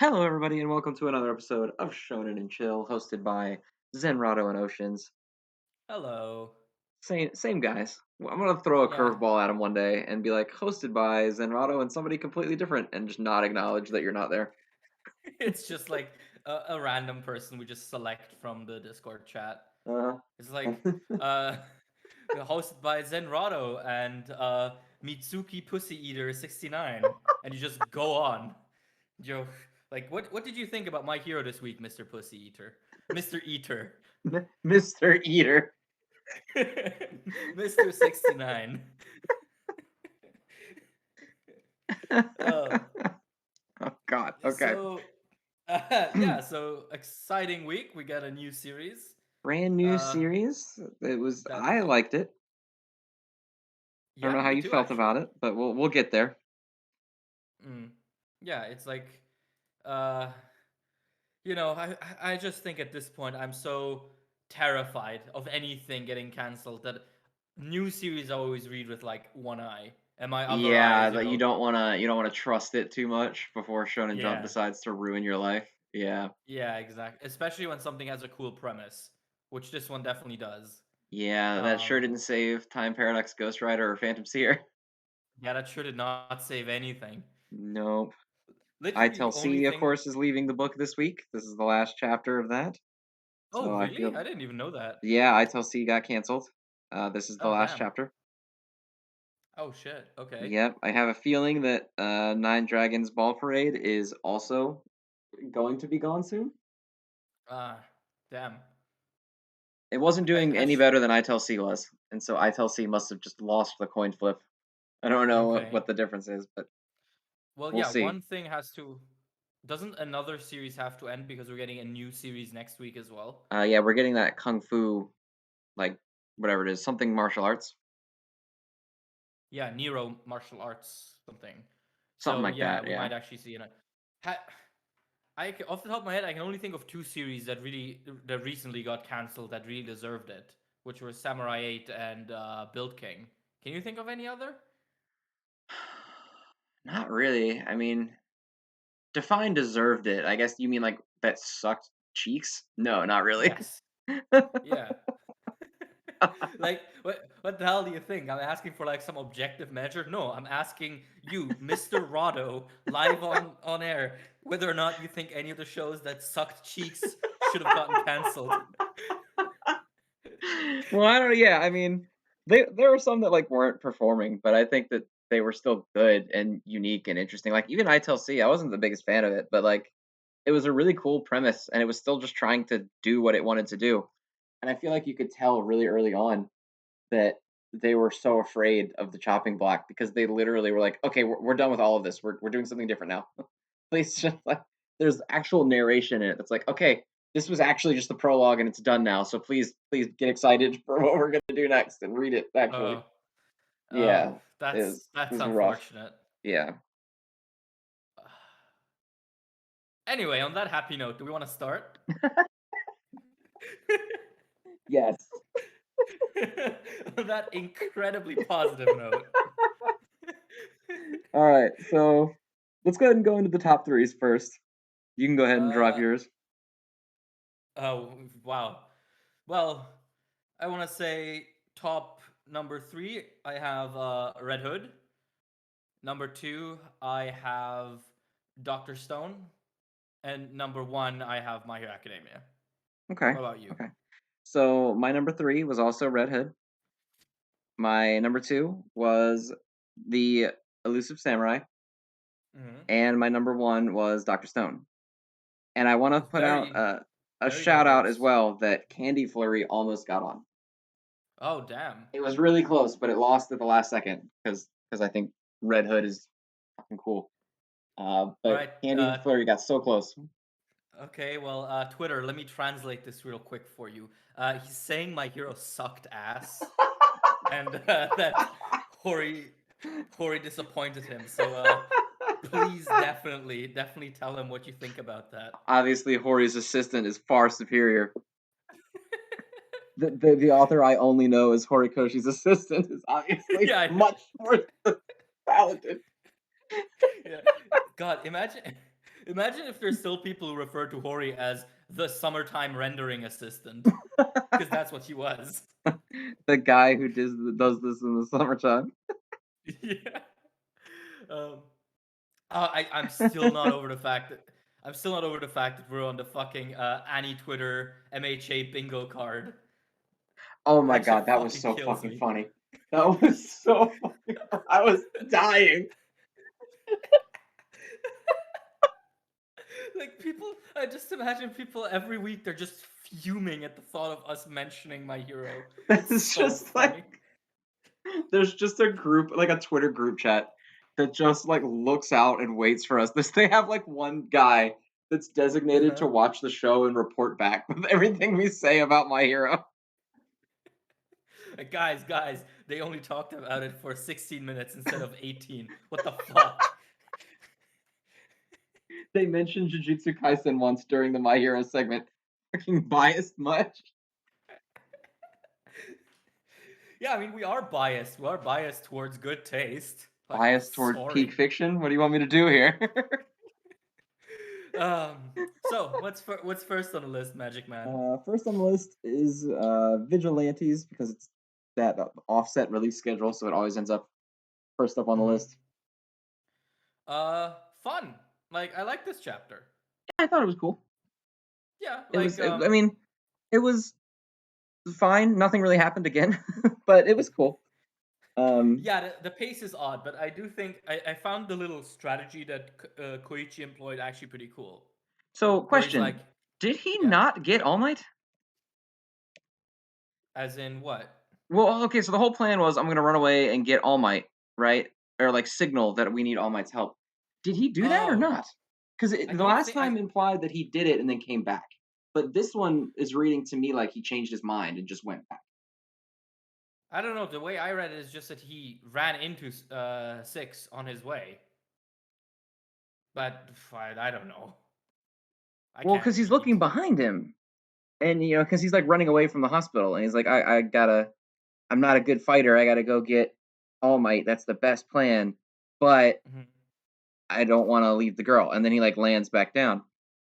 Hello, everybody, and welcome to another episode of Shonen and Chill, hosted by Zenrotto and Oceans. Hello. Same guys. I'm gonna throw a Yeah, curveball at them one day and be like, hosted by Zenrotto and somebody completely different, and just not acknowledge that you're not there. it's just like a random person we just select from the Discord chat. Uh, It's like uh hosted by Zenrotto and Mitsuki Pussy Eater 69, and you just go on. Joe, like what did you think about my hero this week, Mr. Pussy Eater? Mr. Eater. Mr. Eater. Mr. 69. Oh, Oh God. Okay. so so exciting week. We got a new series. Brand new Uh series. It was. that I liked it. I don't Yeah, know how me you too felt about actually. it, but we'll get there. Mm. Yeah, it's like uh I just think at this point I'm so terrified of anything getting cancelled that new series I always read with like one eye. And my other eye Yeah, is, that you don't wanna trust it too much before Shonen Jump yeah. decides to ruin your life. Yeah. Yeah, exactly. Especially when something has a cool premise, which this one definitely does. Yeah, that sure Um didn't save Time Paradox Ghost Rider or Phantom Seer. yeah, that sure did not save anything. Nope. Literally ITEL the only C, of thing. course, is leaving the book this week. This is the last chapter of that. Oh, So I really? feel I didn't even know that. yeah, ITEL C got canceled. This is the Oh, last damn. chapter. Oh shit. Okay. Yep, I have a feeling that Nine Dragons Ball Parade is also going to be gone soon. Ah, damn. It wasn't I doing I any sh- better than ITEL C was, and so ITEL C must have just lost the coin flip. I don't know what Okay. the difference is, but Well, we'll yeah, see. one thing has to. Doesn't another series have to end because we're getting a new series next week as well? Yeah, we're getting that kung fu, like whatever it is, something martial arts, Yeah, Nero martial arts something. something So like yeah, that. we Yeah, might actually see it. Ha- off the top of my head, I can only think of two series that recently got cancelled that really deserved it, which were Samurai 8 and Build King. Can you think of any other? not really. I mean, Define deserved it. I guess you mean like that sucked cheeks? No, not really. Yes. Yeah. Like, what the hell do you think? I'm asking for like some objective measure? No, I'm asking you, Mr. Rotto, live on air, whether or not you think any of the shows that sucked cheeks should have gotten cancelled. Well, I don't know. Yeah, I mean, there were some that like weren't performing, but I think that they were still good and unique and interesting. Like even ITEL C, I wasn't the biggest fan of it, but like it was a really cool premise, and it was still just trying to do what it wanted to do. And I feel like you could tell really early on that they were so afraid of the chopping block because they literally were like, "Okay, we're done with all of this. We're doing something different now." Please, just like there's actual narration in it. That's like, okay, this was actually just the prologue and it's done now. So please get excited for what we're gonna do next and read it. Actually, Oh, oh, yeah, it that's was rough. unfortunate. Yeah. Anyway, on that happy note, do we want to start? Yes. On that incredibly positive note. All right. So let's go ahead and go into the top threes first. You can go ahead and drop uh, yours. oh, wow. Well, I want to say top number three, I have Red Hood. Number two, I have Doctor Stone, and number one, I have My Hero Academia. Okay. What about you? Okay. So my number three was also Red Hood. My number two was the Elusive Samurai, Hmm. and my number one was Doctor Stone. And I want to put out Very, a very shout out as diverse. well that Candy Flurry almost got on. Oh, damn. It was really close, but it lost at the last second because I think Red Hood is fucking cool. All But right. Candy Flurry got so close. Okay. Well, Twitter. Let me translate this real quick for you. He's saying My Hero sucked ass, and that Hori Hori disappointed him. So please, definitely tell him what you think about that. Obviously, Hori's assistant is far superior. The author I only know as Horikoshi's assistant is obviously Yeah, I know. much more talented. Yeah. God, imagine. Imagine if there's still people who refer to Hori as the summertime rendering assistant, because that's what he was. The guy who does this in the summertime. Yeah. Um, I'm still not over the fact that we're on the fucking Annie Twitter MHA bingo card. Oh my That shit god, that was fucking so kills fucking me. funny. That was so fucking. I was dying. Like people, I just imagine people every week they're just fuming at the thought of us mentioning My Hero. It's It's so just like funny. there's just a group, like a Twitter group chat, that just like looks out and waits for us. They have like one guy that's designated Uh-huh. to watch the show and report back with everything we say about My Hero. Like, guys, they only talked about it for 16 minutes instead of 18. What the fuck? They mentioned Jujutsu Kaisen once during the My Hero segment. Fucking biased much? Yeah, I mean, we are biased. We are biased towards good taste. Like, Biased toward peak sorry. fiction? What do you want me to do here? Um. So, what's first on the list, Magic Man? First on the list is Vigilantes because it's that offset release schedule, so it always ends up first up on the Mm-hmm. list. Fun. Like, I like this chapter. I thought it was cool. Yeah, It like, was, I mean, it was fine. Nothing really happened again, but it was cool. yeah, the pace is odd, but I do think I found the little strategy that Koichi employed actually pretty cool. So, Where he's like, question: did he yeah, not get All Might? as in what? Well, okay. So the whole plan was I'm gonna run away and get All Might, right? Or like signal that we need All Might's help. Did he do that or Oh, not? Because I the don't last think I. time implied that he did it and then came back, but this one is reading to me like he changed his mind and just went back. I don't know. The way I read it is just that he ran into six on his way, but I don't know. I Well, can't because he's read. looking behind him, and because he's like running away from the hospital, and he's like, I gotta, I'm not a good fighter. I gotta go get All Might. That's the best plan, but Mm-hmm. I don't want to leave the girl. And then he like lands back down,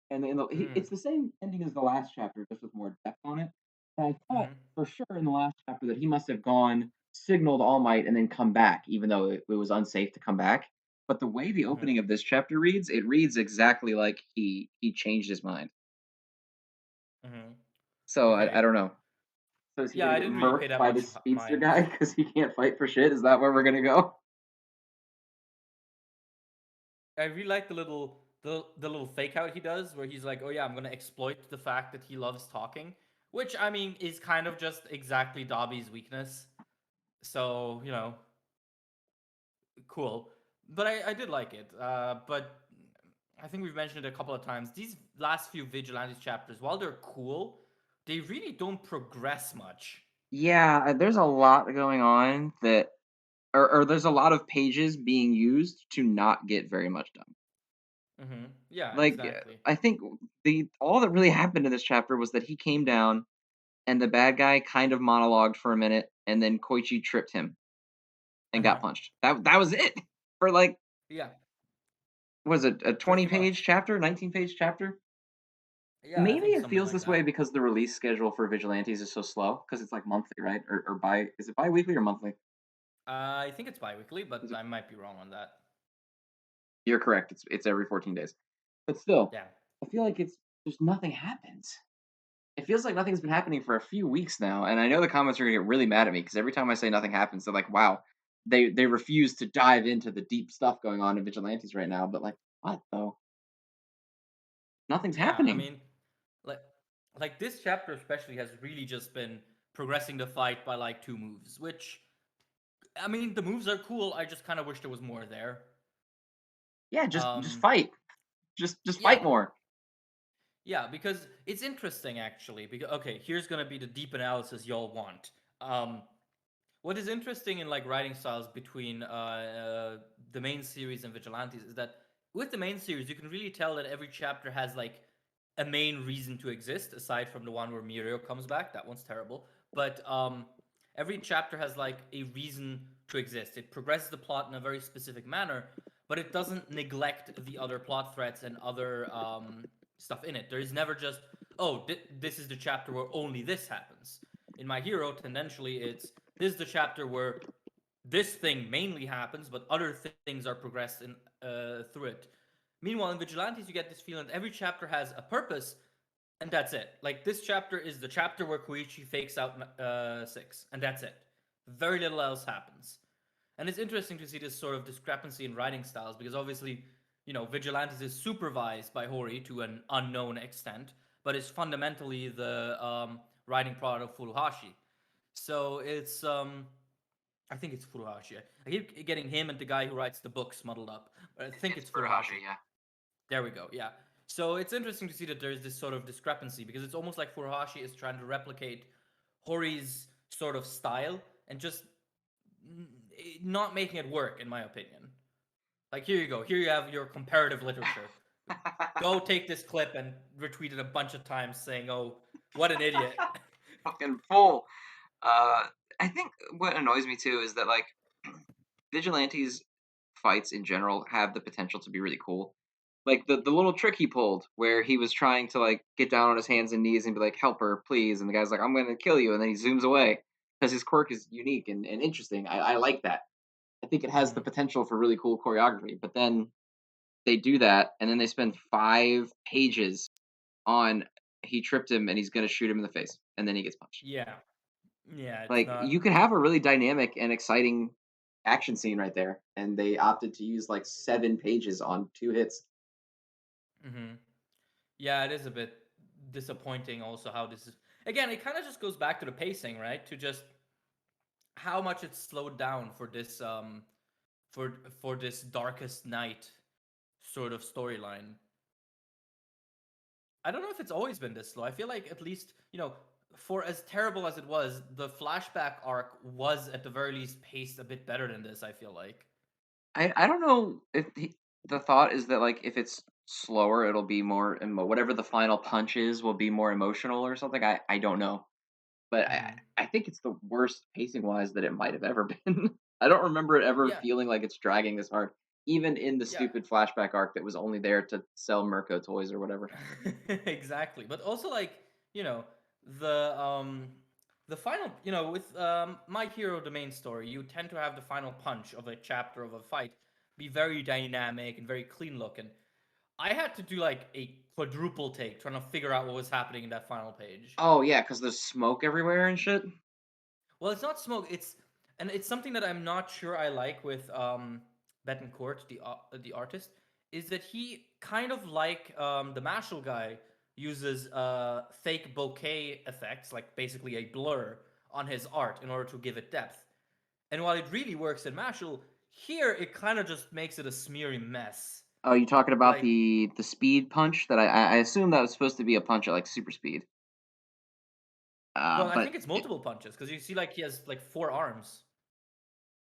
and then Mm-hmm. it's the same ending as the last chapter, just with more depth on it. And I thought Mm-hmm. for sure in the last chapter that he must have gone, signaled All Might, and then come back, even though it was unsafe to come back. But the way the Mm-hmm. opening of this chapter reads, it reads exactly like he changed his mind. Mm-hmm. So I Okay. don't know. So is he Yeah, gonna I get didn't really pay murked that by much this speedster mind. guy because he can't fight for shit? Is that where we're gonna go? I really like the little fake out he does, where he's like, "Oh yeah, I'm gonna exploit the fact that he loves talking," which I mean is kind of just exactly Dobby's weakness. So cool. But I did like it. But I think we've mentioned it a couple of times. These last few Vigilantes chapters, while they're cool, they really don't progress much. Yeah, there's a lot going on that, or there's a lot of pages being used to not get very much done. Yeah, Like, exactly. I think the all that really happened in this chapter was that he came down and the bad guy kind of monologued for a minute, and then Koichi tripped him and got punched. That was it for like, Yeah, was it a pretty 20 page much. chapter, 19-page chapter? Yeah, I Maybe think it something feels like this way that. because the release schedule for Vigilantes is so slow because it's like monthly, right? Or is it bi-weekly or monthly? I think it's bi-weekly, but Is it, I might be wrong on that. you're correct. It's every 14 days. But still, Yeah. I feel like it's just nothing happens. It feels like nothing's been happening for a few weeks now, and I know the comments are gonna get really mad at me because every time I say nothing happens, they're like, "Wow, they refuse to dive into the deep stuff going on in Vigilantes right now." But like, what though? Nothing's Yeah, I happening. mean, like this chapter especially has really just been progressing the fight by like two moves, which I mean, the moves are cool. I just kind of wish there was more there. Yeah, just Um, fight. Just fight yeah, more. yeah, because it's interesting actually. Because okay, here's gonna be the deep analysis y'all want. Um, what is interesting in like writing styles between the main series and Vigilantes is that with the main series, you can really tell that every chapter has like a main reason to exist, aside from the one where Mirio comes back. That one's terrible. But every chapter has like a reason to exist. It progresses the plot in a very specific manner. but it doesn't neglect the other plot threads and other stuff in it. There is never just, oh, this is the chapter where only this happens. In My Hero, tendentially, it's this is the chapter where this thing mainly happens, but other things are progressed in through it. Meanwhile, in Vigilantes, you get this feeling that every chapter has a purpose, and that's it. Like this chapter is the chapter where Koichi fakes out six, and that's it. Very little else happens. And it's interesting to see this sort of discrepancy in writing styles because obviously, Vigilantes is supervised by Hori to an unknown extent, but is fundamentally the writing product of Furuhashi. So I think it's Furuhashi. I keep getting him and the guy who writes the books muddled up, but I think It's it's Furuhashi, Furuhashi. yeah. There we go. Yeah. So it's interesting to see that there's this sort of discrepancy because it's almost like Furuhashi is trying to replicate Hori's sort of style and just not making it work, in my opinion. Like, here you go. Here you have your comparative literature. Go take this clip and retweet it a bunch of times saying, oh, what an idiot. Fucking fool. Uh, I think what annoys me too is that like Vigilantes fights in general have the potential to be really cool. Like the little trick he pulled where he was trying to like get down on his hands and knees and be like, "Help her, please," and the guy's like, "I'm gonna kill you," and then he zooms away because his quirk is unique and interesting. I like that. I think it has the Mhm. potential for really cool choreography, but then they do that and then they spend 5 pages on he tripped him and he's gonna shoot him in the face and then he gets punched. Yeah. Yeah, it's Like, you not. could have a really dynamic and exciting action scene right there, and they opted to use, like, 7 pages on 2 hits. Mhm. Yeah, it is a bit disappointing also how this is. Again, it kind of just goes back to the pacing, right? To just how much it's slowed down for this for this darkest night sort of storyline. I don't know if it's always been this slow. I feel like at least, for as terrible as it was, the flashback arc was at the very least paced a bit better than this, I feel like. I don't know if the thought is that, like, if it's slower, it'll be more whatever the final punch is will be more emotional or something, I don't know. But Mhm. I think it's the worst pacing-wise that it might have ever been. I don't remember it ever Yeah. feeling like it's dragging this hard, even in the Yeah. stupid flashback arc that was only there to sell Mirko toys or whatever. Exactly. But also like, you know, the um the final, with My Hero the main story, you tend to have the final punch of a chapter of a fight be very dynamic and very clean looking. I had to do like a quadruple take trying to figure out what was happening in that final page. Oh, yeah, because there's smoke everywhere and shit? Well, it's not smoke. It's something that I'm not sure I like with Betancourt, the artist, is that he kind of like the Mashle guy uses fake bokeh effects, like basically a blur on his art in order to give it depth. And while it really works in Mashle, here it kind of just makes it a smeary mess. Oh, you talking about Like, the speed punch that I assume that was supposed to be a punch at, like, super speed. well, I But think it's it multiple punches because you see like he has like four arms.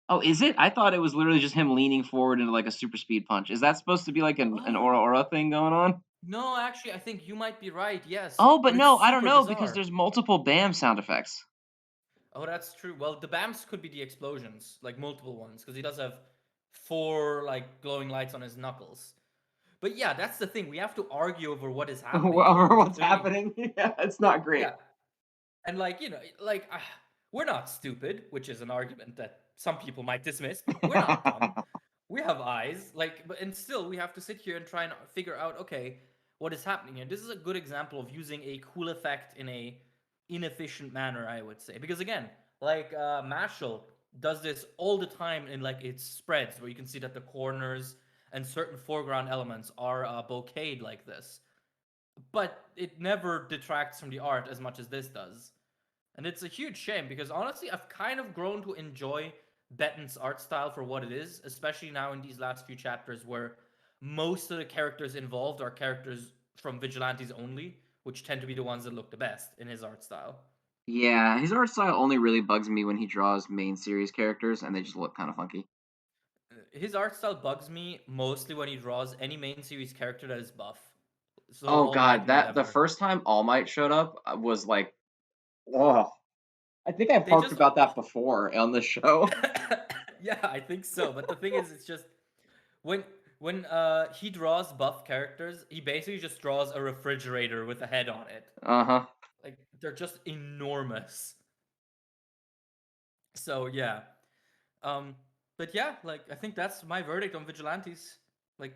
oh, is it? I thought it was literally just him leaning forward into, like, a super speed punch. Is that supposed to be, like, an aura Oh, aura thing going on? no, actually, I think you might be right. Yes, Oh, but but it's no, I don't super know because bizarre. there's multiple BAM sound effects. Oh, that's true. Well, the BAMs could be the explosions, like multiple ones, because he does have four like glowing lights on his knuckles. But yeah, that's the thing. We have to argue over what is happening here, Over because what's clearly, happening. Yeah, it's not great. yeah, and like we're not stupid, which is an argument that some people might dismiss, but we're not dumb. We have eyes, like, but and still we have to sit here and try and figure out, okay, what is happening here. This is a good example of using a cool effect in a inefficient manner, I would say, because again, like Mashle does this all the time in like its spreads, where you can see that the corners and certain foreground elements are bokeh'd like this, but it never detracts from the art as much as this does. And it's a huge shame because honestly, I've kind of grown to enjoy Betten's art style for what it is, especially now in these last few chapters where most of the characters involved are characters from Vigilantes only, which tend to be the ones that look the best in his art style. Yeah, his art style only really bugs me when he draws main series characters, and they just look kinda funky. His art style bugs me mostly when he draws any main series character that is buff. So Oh All Might god, and that the Endeavor. first time All Might showed up, was like, ugh. I think I've They harped just. about that before on the show. Yeah, I think so. But the thing is, it's just when he draws buff characters, he basically just draws a refrigerator with a head on it. Uh-huh. Like they're just enormous. So yeah. Um but yeah, like I think that's my verdict on Vigilantes. Like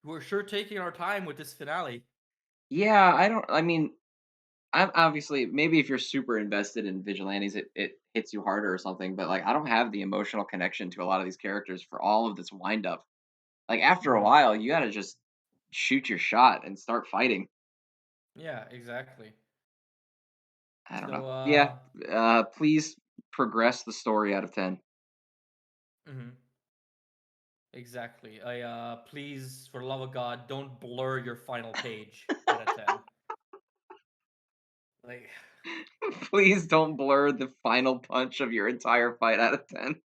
we're sure taking our time with this finale. Yeah, I mean, I'm obviously maybe if you're super invested in Vigilantes, it hits you harder or something, but like I don't have the emotional connection to a lot of these characters for all of this wind up. Like after a Mhm. while, you gotta just shoot your shot and start fighting. Yeah, exactly. I don't know. So Yeah, please progress the story out of 10. mhm. Exactly. I please for the love of God, don't blur your final page out of 10. Like Please don't blur the final punch of your entire fight out of 10.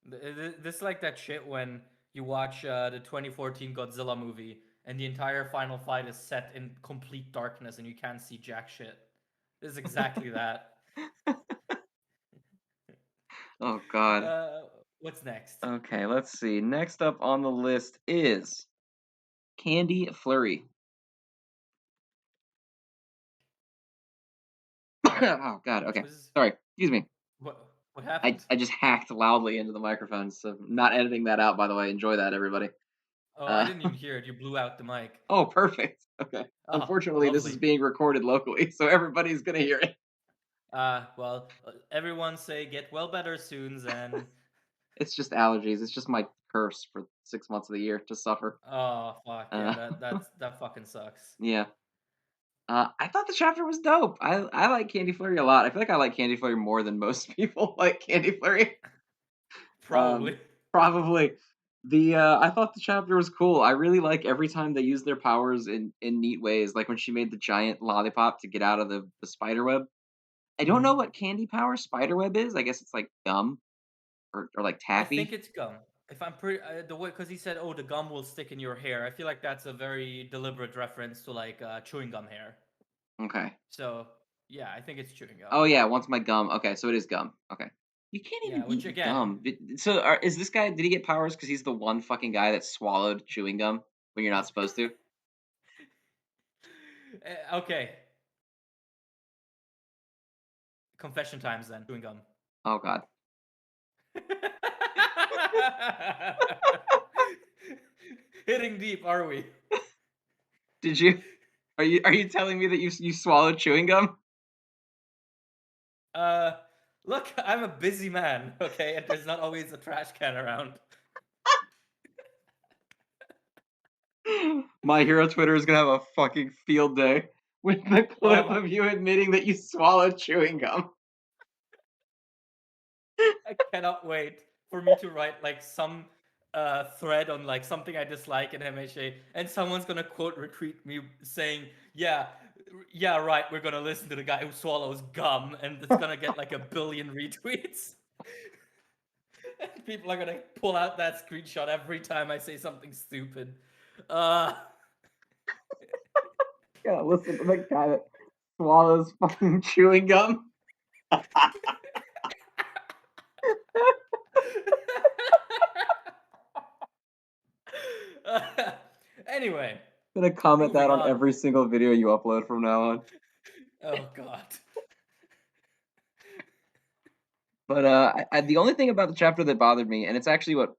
this is like that shit when you watch the 2014 Godzilla movie and the entire final fight is set in complete darkness and you can't see jack shit. This is exactly that. Oh god. Uh, what's next? Okay, let's see. Next up on the list is Candy Flurry. Oh god, Which okay. was Sorry. Excuse me. what I, happened? I just hacked loudly into the microphone, so not editing that out by the way. Enjoy that everybody. Oh, I Uh didn't even hear it. You blew out the mic. oh, perfect. Okay. Oh, Unfortunately, this is lovely. being recorded locally, so everybody's going to hear it. Well, everyone say get well better soon, and It's just allergies. It's just my curse for 6 months of the year to suffer. oh fuck yeah, Uh that fucking sucks. yeah. I thought the chapter was dope. I like Candy Flurry a lot. I feel like I like Candy Flurry more than most people like Candy Flurry. Um, Probably. Probably. I thought the chapter was cool. I really like every time they use their powers in neat ways. Like when she made the giant lollipop to get out of the spider web. I don't know Mhm. what candy power spider web is. I guess it's like gum or like I think taffy. it's gum. If I'm pretty the way because he said, "Oh, the gum will stick in your hair." I feel like that's a very deliberate reference to like chewing gum hair. Okay. So yeah, I think it's chewing gum. Oh yeah, once my gum. Okay, so it is gum. Okay. You can't Yeah, even which eat again, gum. So is this guy? Did he get powers because he's the one fucking guy that swallowed chewing gum when you're not supposed to? okay. Confession times then. Chewing gum. Oh god. Hitting deep, are we? Did you? Are you telling me that you swallowed chewing gum? Uh, look, I'm a busy man, okay, and there's not always a trash can around. My hero Twitter is gonna have a fucking field day with the clip Oh, of you admitting that you swallowed chewing gum. I cannot wait for me to write like some thread on like something I dislike in MHA, and someone's gonna quote retweet me saying, "Yeah, yeah, right. We're gonna listen to the guy who swallows gum," and it's gonna get like a billion retweets. And people are gonna pull out that screenshot every time I say something stupid. Uh, Yeah, listen to the guy that swallows fucking chewing gum. anyway, Gonna comment that moving on on. every single video you upload from now on. Oh God. But the only thing about the chapter that bothered me, and it's actually what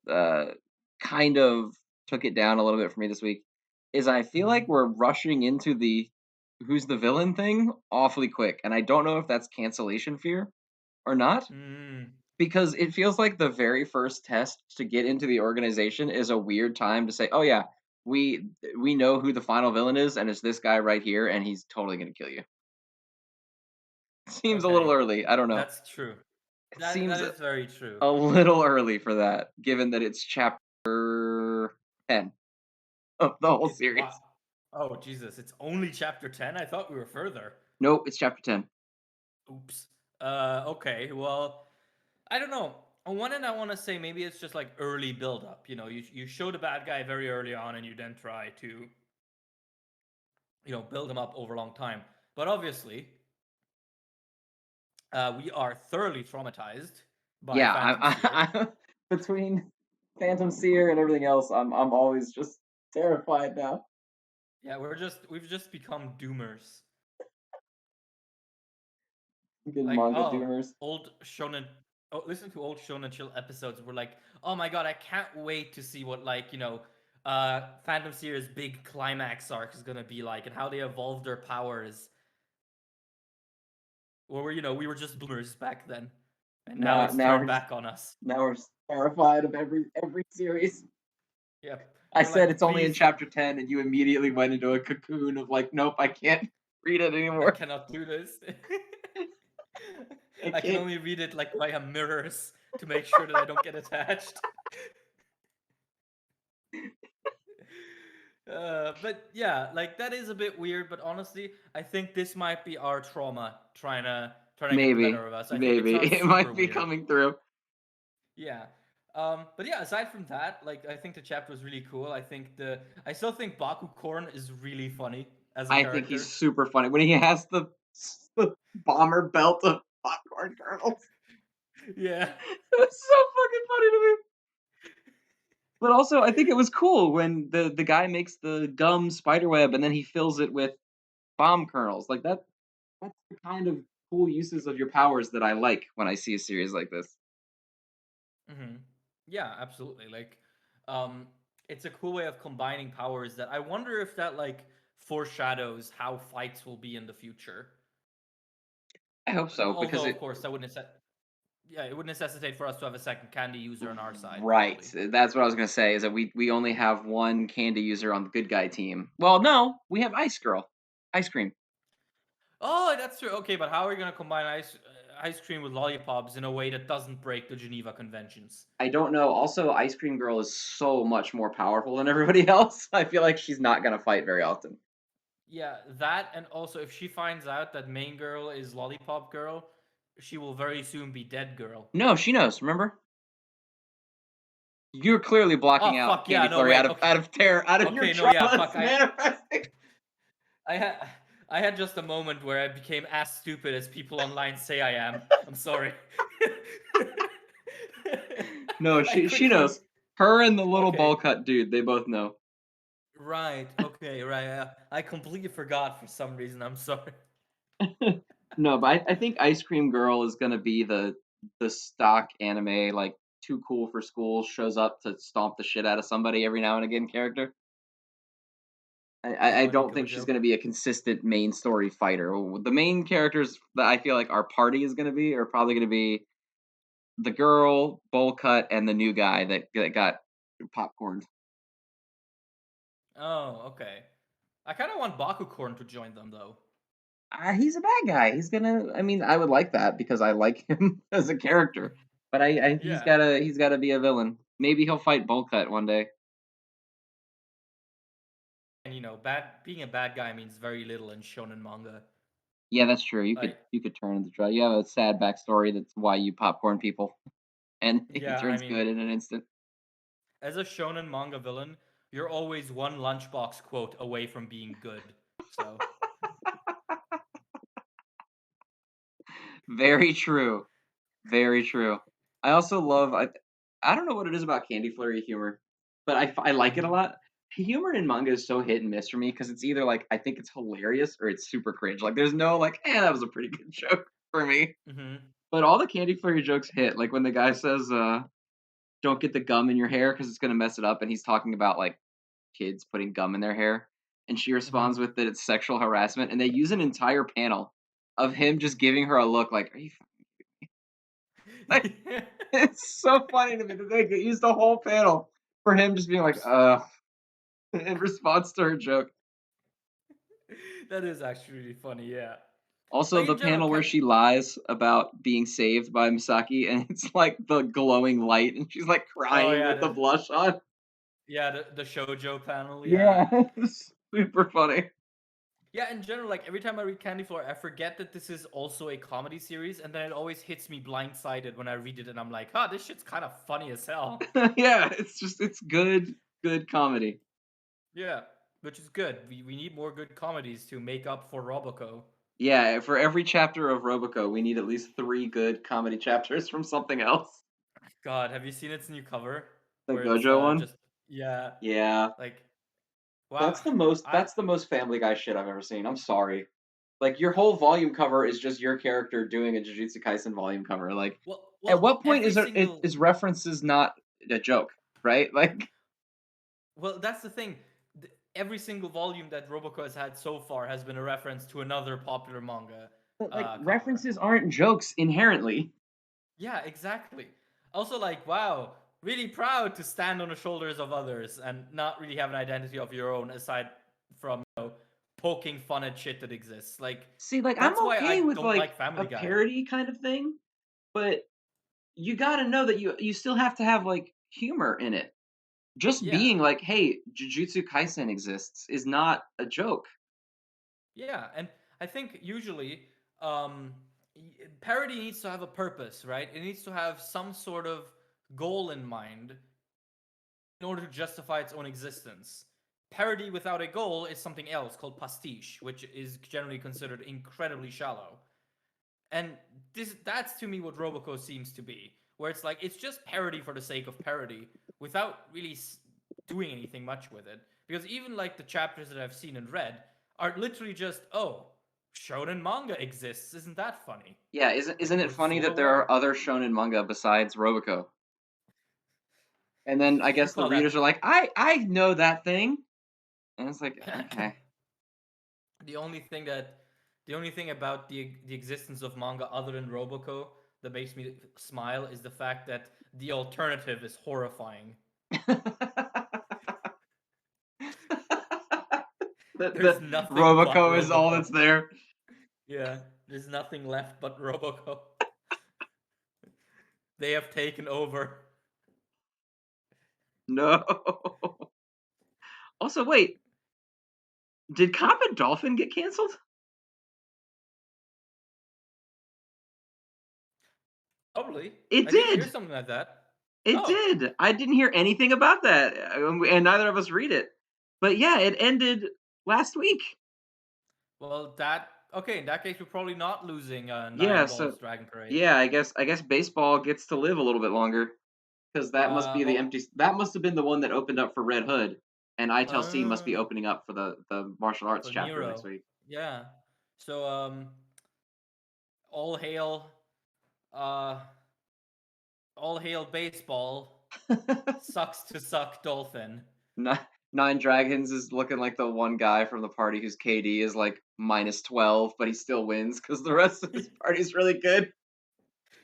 kind of took it down a little bit for me this week, is I feel like Mhm. we're rushing into the who's the villain thing awfully quick, and I don't know if that's cancellation fear or not, Mm. because it feels like the very first test to get into the organization is a weird time to say, "Oh yeah, we know who the final villain is, and it's this guy right here, and he's totally gonna kill you." Seems a little Okay, early. I don't know. that's true. It That seems is very true. a little early for that, given that it's chapter 10 of the whole It wow. series. Oh Jesus, it's only chapter 10. I thought we were further. Nope, it's chapter 10. Oops. Okay. Well, I don't know. On one end, I want to say maybe it's just like early build up. You know, you show the bad guy very early on, and you then try to build him up over a long time. But obviously, we are thoroughly traumatized by Yeah, Phantom Steel. between. Phantom Seer and everything else, I'm always just terrified now. Yeah, we've just become doomers. Good Like, manga oh, doomers. old shonen. Oh, listen to old Shonen Chill episodes. We're like, oh my god, I can't wait to see what like Phantom Seer's big climax arc is gonna be like, and how they evolve their powers. Or we were just boomers back then, and now Now it's now turned we're just back on us. now we're just terrified of every series. Yep, I we're said like, it's only in please, chapter 10, and you immediately went into a cocoon of like, nope, I can't read it I anymore. cannot do this. I I can can't. only read it like via mirrors to make sure that I don't get attached. But yeah, like that is a bit weird. But honestly, I think this might be our trauma trying to get the better Maybe, of us. I think it's maybe not it super might be weird. coming through. Yeah. But yeah, aside from that, like I think the chapter was really cool. I still think Baku Korn is really funny as a I think he's character. super funny when he has the bomber belt of popcorn kernels. Yeah. It's so fucking funny to me. But also, I think it was cool when the guy makes the gum spider web and then he fills it with bomb kernels. Like that. That's the kind of cool uses of your powers that I like when I see a series like this. hmm Yeah, absolutely. Like, um, it's a cool way of combining powers that I wonder if that like foreshadows how fights will be in the future. I hope so because Although, of it course, yeah, it would necessitate for us to have a second candy user on our side, right. probably. That's what I was gonna say. Is that we only have one candy user on the good guy team. Well, no, we have Ice Girl, ice cream. Oh, that's true. Okay, but how are we gonna combine ice cream with lollipops in a way that doesn't break the Geneva Conventions? I don't know. Also, Ice Cream Girl is so much more powerful than everybody else. I feel like she's not gonna fight very often. Yeah, that and also if she finds out that main girl is lollipop girl, she will very soon be dead girl. No, she knows. Remember, you're clearly Oh blocking out fuck yeah, Candy no Flurry wait, okay. out of terror, out of your Okay, no yeah, traumas fuck. manifesting. I had I had just a moment where I became as stupid as people online say I am. I'm sorry. No, I she quickly knows. Her and the little okay. ball cut dude, they both know. Right, okay, right. I completely forgot for some reason. I'm sorry. No, but I think Ice Cream Girl is gonna be the stock anime like too cool for school shows up to stomp the shit out of somebody every now and again character. I Funny don't think she's Gojo. gonna be a consistent main story fighter. The main characters that I feel like our party is gonna be are probably gonna be the girl, bowl cut, and the new guy that got popcorned. Oh, okay. I kind of want Bakukorn to join them though. He's a bad guy. He's gonna. I mean, I would like that because I like him as a character. But Yeah. he's gotta be a villain. Maybe he'll fight Bowl Cut one day. And bad being a bad guy means very little in shonen manga. Yeah, that's true. Like, You could turn into dry. You have a sad backstory. That's why you popcorn people, and he yeah, I turns mean, good in an instant. as a shonen manga villain, you're always one lunchbox quote away from being good. So, Very true. Very true. I also love. I don't know what it is about Candy Flurry humor, but I like it a mhm, lot. Humor in manga is so hit and miss for me because it's either like I think it's hilarious or it's super cringe. Like there's no like, that was a pretty good joke for me. mhm, But all the Candy Flurry jokes hit. Like when the guy says, "Don't get the gum in your hair because it's gonna mess it up," and he's talking about like kids putting gum in their hair, and she responds mhm. with that it's sexual harassment, and they use an entire panel of him just giving her a look like, "Are you?" Like, it's so funny to me that they used the whole panel for him just being like, in response to her joke. That is actually really funny. Yeah. Also, Like the in general, panel where she lies about being saved by Misaki, and it's like the glowing light, and she's like oh crying yeah, with the blush on. the shoujo panel. Yeah. Yeah, it's super funny. Yeah, in general, like every time I read Candy Floor, I forget that this is also a comedy series, and then it always hits me blindsided when I read it, and I'm like, "Huh, this shit's kind of funny as hell." Yeah, it's good comedy. Yeah, which is good. We need more good comedies to make up for Roboco. Yeah, for every chapter of Roboco, we need at least 3 good comedy chapters from something else. God, have you seen its new cover? The where it's Gojo one? just yeah, Yeah. like wow. I That's the most Family Guy shit I've ever seen. I'm sorry. Like your whole volume cover is just your character doing a Jujutsu Kaisen volume cover. Like at well what point every is single is references not a joke, right? Like well that's the thing. Every single volume that Roboco has had so far has been a reference to another popular manga but like cover. references aren't jokes inherently. Yeah, exactly. Also, like, wow, really proud to stand on the shoulders of others and not really have an identity of your own aside from, poking fun at shit that exists. Like, See, like I'm that's why okay I with don't like like a Family Guy. parody kind of thing, but you got to know that you still have to have like humor in it. Just Yeah, being like, "Hey, Jujutsu Kaisen exists" is not a joke. yeah. And I think usually um, parody needs to have a purpose, right? It needs to have some sort of goal in mind in order to justify its own existence. Parody without a goal is something else called pastiche, which is generally considered incredibly shallow. And that's to me what Roboco seems to be, where it's like it's just parody for the sake of parody without really doing anything much with it. Because even like the chapters that I've seen and read are literally just, oh, shonen manga exists. Isn't that funny? Yeah, Like isn't it we're funny full that there are aware. other shonen manga besides Roboco? And then I You guess the call readers that are like, I know that thing," and it's like, okay. the only thing that the only thing about the existence of manga other than Roboco that makes me smile is the fact that the alternative is horrifying. There's The nothing but Roboco is all Roboco. that's there. Yeah, there's nothing left but Roboco. They have taken over. No. Also, wait, did Cop and Dolphin get canceled? Probably. It I did hear did. something like that. It Oh, did. I didn't hear anything about that, and neither of us read it. But yeah, it ended last week. well, that. Okay, in that case, we're probably not losing Yeah, Nine so Balls Dragon Parade. yeah, I guess baseball gets to live a little bit longer because that must be the Oh, empty. That must have been the one that opened up for Red Hood, and ITLC must be uh, opening up for the martial arts for chapter next Nero. week. Yeah. So, all hail, uh, all hail baseball. Sucks to suck Dolphin. Ni- Nine Dragons is looking like the one guy from the party whose KD is like -12, but he still wins because the rest of his party is really good.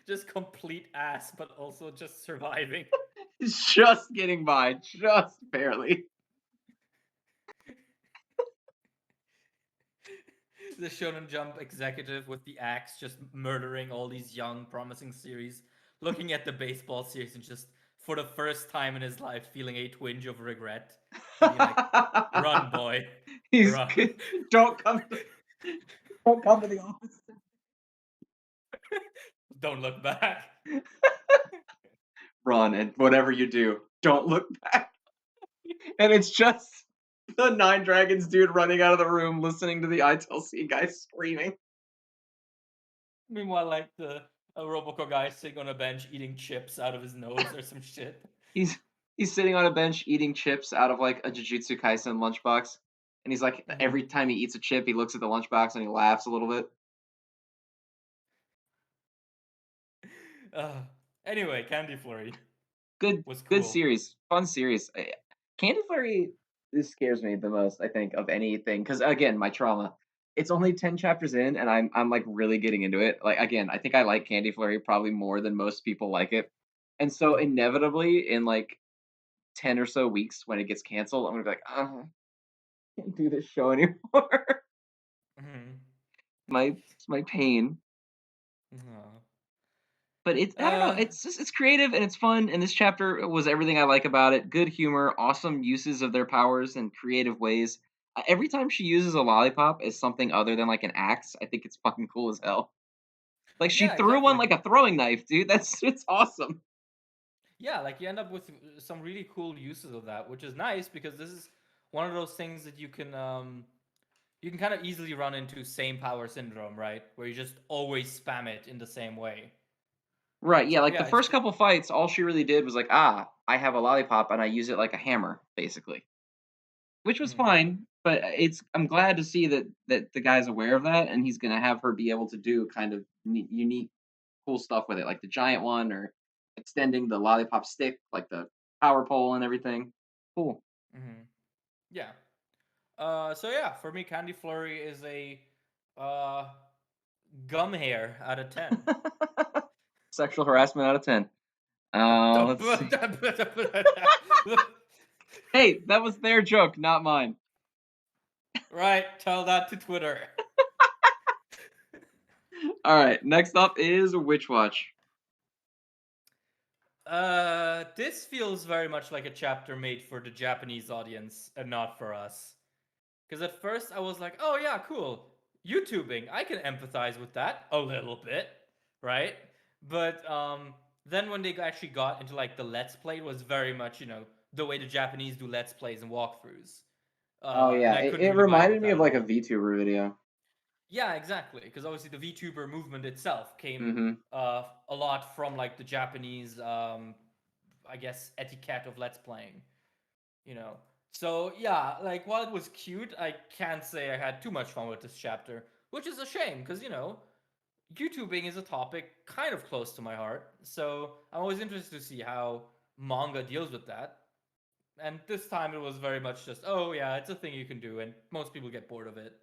Just complete ass, but also just surviving. He's just getting by, just barely. The Shonen Jump executive with the axe just murdering all these young, promising series, looking at the baseball series and just, for the first time in his life, feeling a twinge of regret and being like, run, boy, He's run. don't come to, don't come to the office. Don't look back. Run and whatever you do, don't look back. And it's just the Nine Dragons dude running out of the room, listening to the ITLC guy screaming. Meanwhile, like the a Roboco guy sitting on a bench eating chips out of his nose or some shit. He's he's sitting on a bench eating chips out of like a Jujutsu Kaisen lunchbox, and he's like every Mhm. time he eats a chip, he looks at the lunchbox and he laughs a little bit. Uh, anyway, Candy Flurry Good was good cool. series, fun series. Candy Flurry, this scares me the most, I think, of anything because again, my trauma. It's only 10 chapters in, and I'm like really getting into it. Like again, I think I like Candy Flurry probably more than most people like it, and so inevitably in like 10 or so weeks when it gets canceled, I'm gonna be like, oh, I can't do this show anymore. Mhm. It's my pain. Aw. But it's I don't know, Uh, it's just it's creative and it's fun, and this chapter was everything I like about it. Good humor, awesome uses of their powers in creative ways. Every time she uses a lollipop as something other than like an axe, I think it's fucking cool as hell. Like she yeah, threw exactly. one Like, like a throwing knife, dude. That's it's awesome. yeah, like you end up with some really cool uses of that, which is nice because this is one of those things that you can kind of easily run into same power syndrome, right? Where you just always spam it in the same way. Right, yeah, So like, the yeah, it's first couple fights, all she really did was like, "Ah, I have a lollipop and I use it like a hammer," basically, which was mhm, fine, but I'm glad to see that the guy's aware of that, and he's gonna have her be able to do kind of unique, cool stuff with it, like the giant one or extending the lollipop stick, like the power pole and everything. Cool. mhm. Yeah. So yeah, for me, Candy Flurry is a uh, gum hair out of 10. Sexual harassment out of 10. Let's see. Hey, that was their joke, not mine. Right, tell that to Twitter. Alright, next up is Witch Watch. This feels very much like a chapter made for the Japanese audience and not for us. Because at first I was like, oh yeah, cool. YouTubing, I can empathize with that a little bit, right? But then when they actually got into like the Let's Play, it was very much, the way the Japanese do Let's Plays and walkthroughs. Oh, And yeah, I couldn't it really vibe with reminded me that of, at like, a all. VTuber video. Yeah, exactly. Because obviously the VTuber movement itself came Mhm. a lot from like the Japanese, I guess, etiquette of Let's Playing. you know. So yeah, like while it was cute, I can't say I had too much fun with this chapter, which is a shame because YouTubing is a topic kind of close to my heart. So I'm always interested to see how manga deals with that. And this time it was very much just, oh yeah, it's a thing you can do, and most people get bored of it.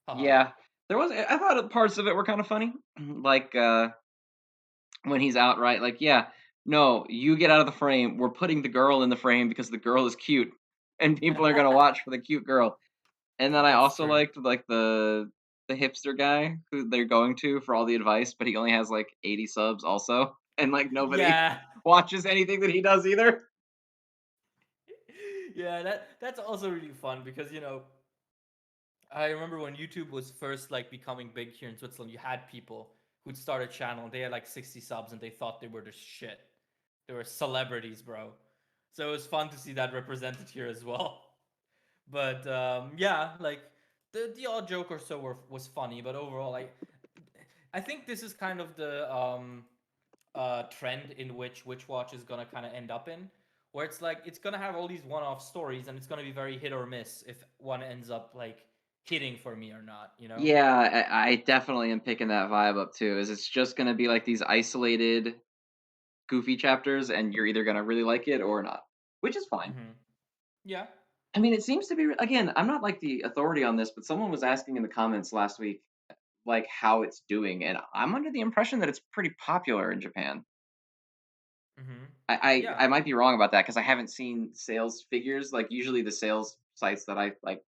Haha. Yeah. There was I thought parts of it were kinda funny, like, when he's outright like, "Yeah, no, you get out of the frame. We're putting the girl in the frame because the girl is cute, and people are gonna watch for the cute girl." And then I That's also true. liked, like, the hipster guy who they're going to for all the advice, but he only has, like, 80 subs also, and, like, nobody Yeah. watches anything that he does either. Yeah, that's also really fun because I remember when YouTube was first like becoming big here in Switzerland, you had people who'd start a channel and they had like 60 subs and they thought they were the shit. They were celebrities, bro. So it was fun to see that represented here as well. But yeah, like the odd joke or so was funny, but overall, I think this is kind of the trend in which Witch Watch is gonna kind of end up in, where it's like it's gonna have all these one-off stories, and it's gonna be very hit or miss if one ends up like hitting for me or not. You know? Yeah, I definitely am picking that vibe up too, is it's just gonna be, like, these isolated, goofy chapters, and you're either gonna really like it or not, which is fine. Mm-hmm. Yeah. I mean, it seems to be again, I'm not, like, the authority on this, but someone was asking in the comments last week, like, how it's doing, and I'm under the impression that it's pretty popular in Japan. Mm-hmm. I Yeah. might be wrong about that because I haven't seen sales figures. Like usually the sales sites that I like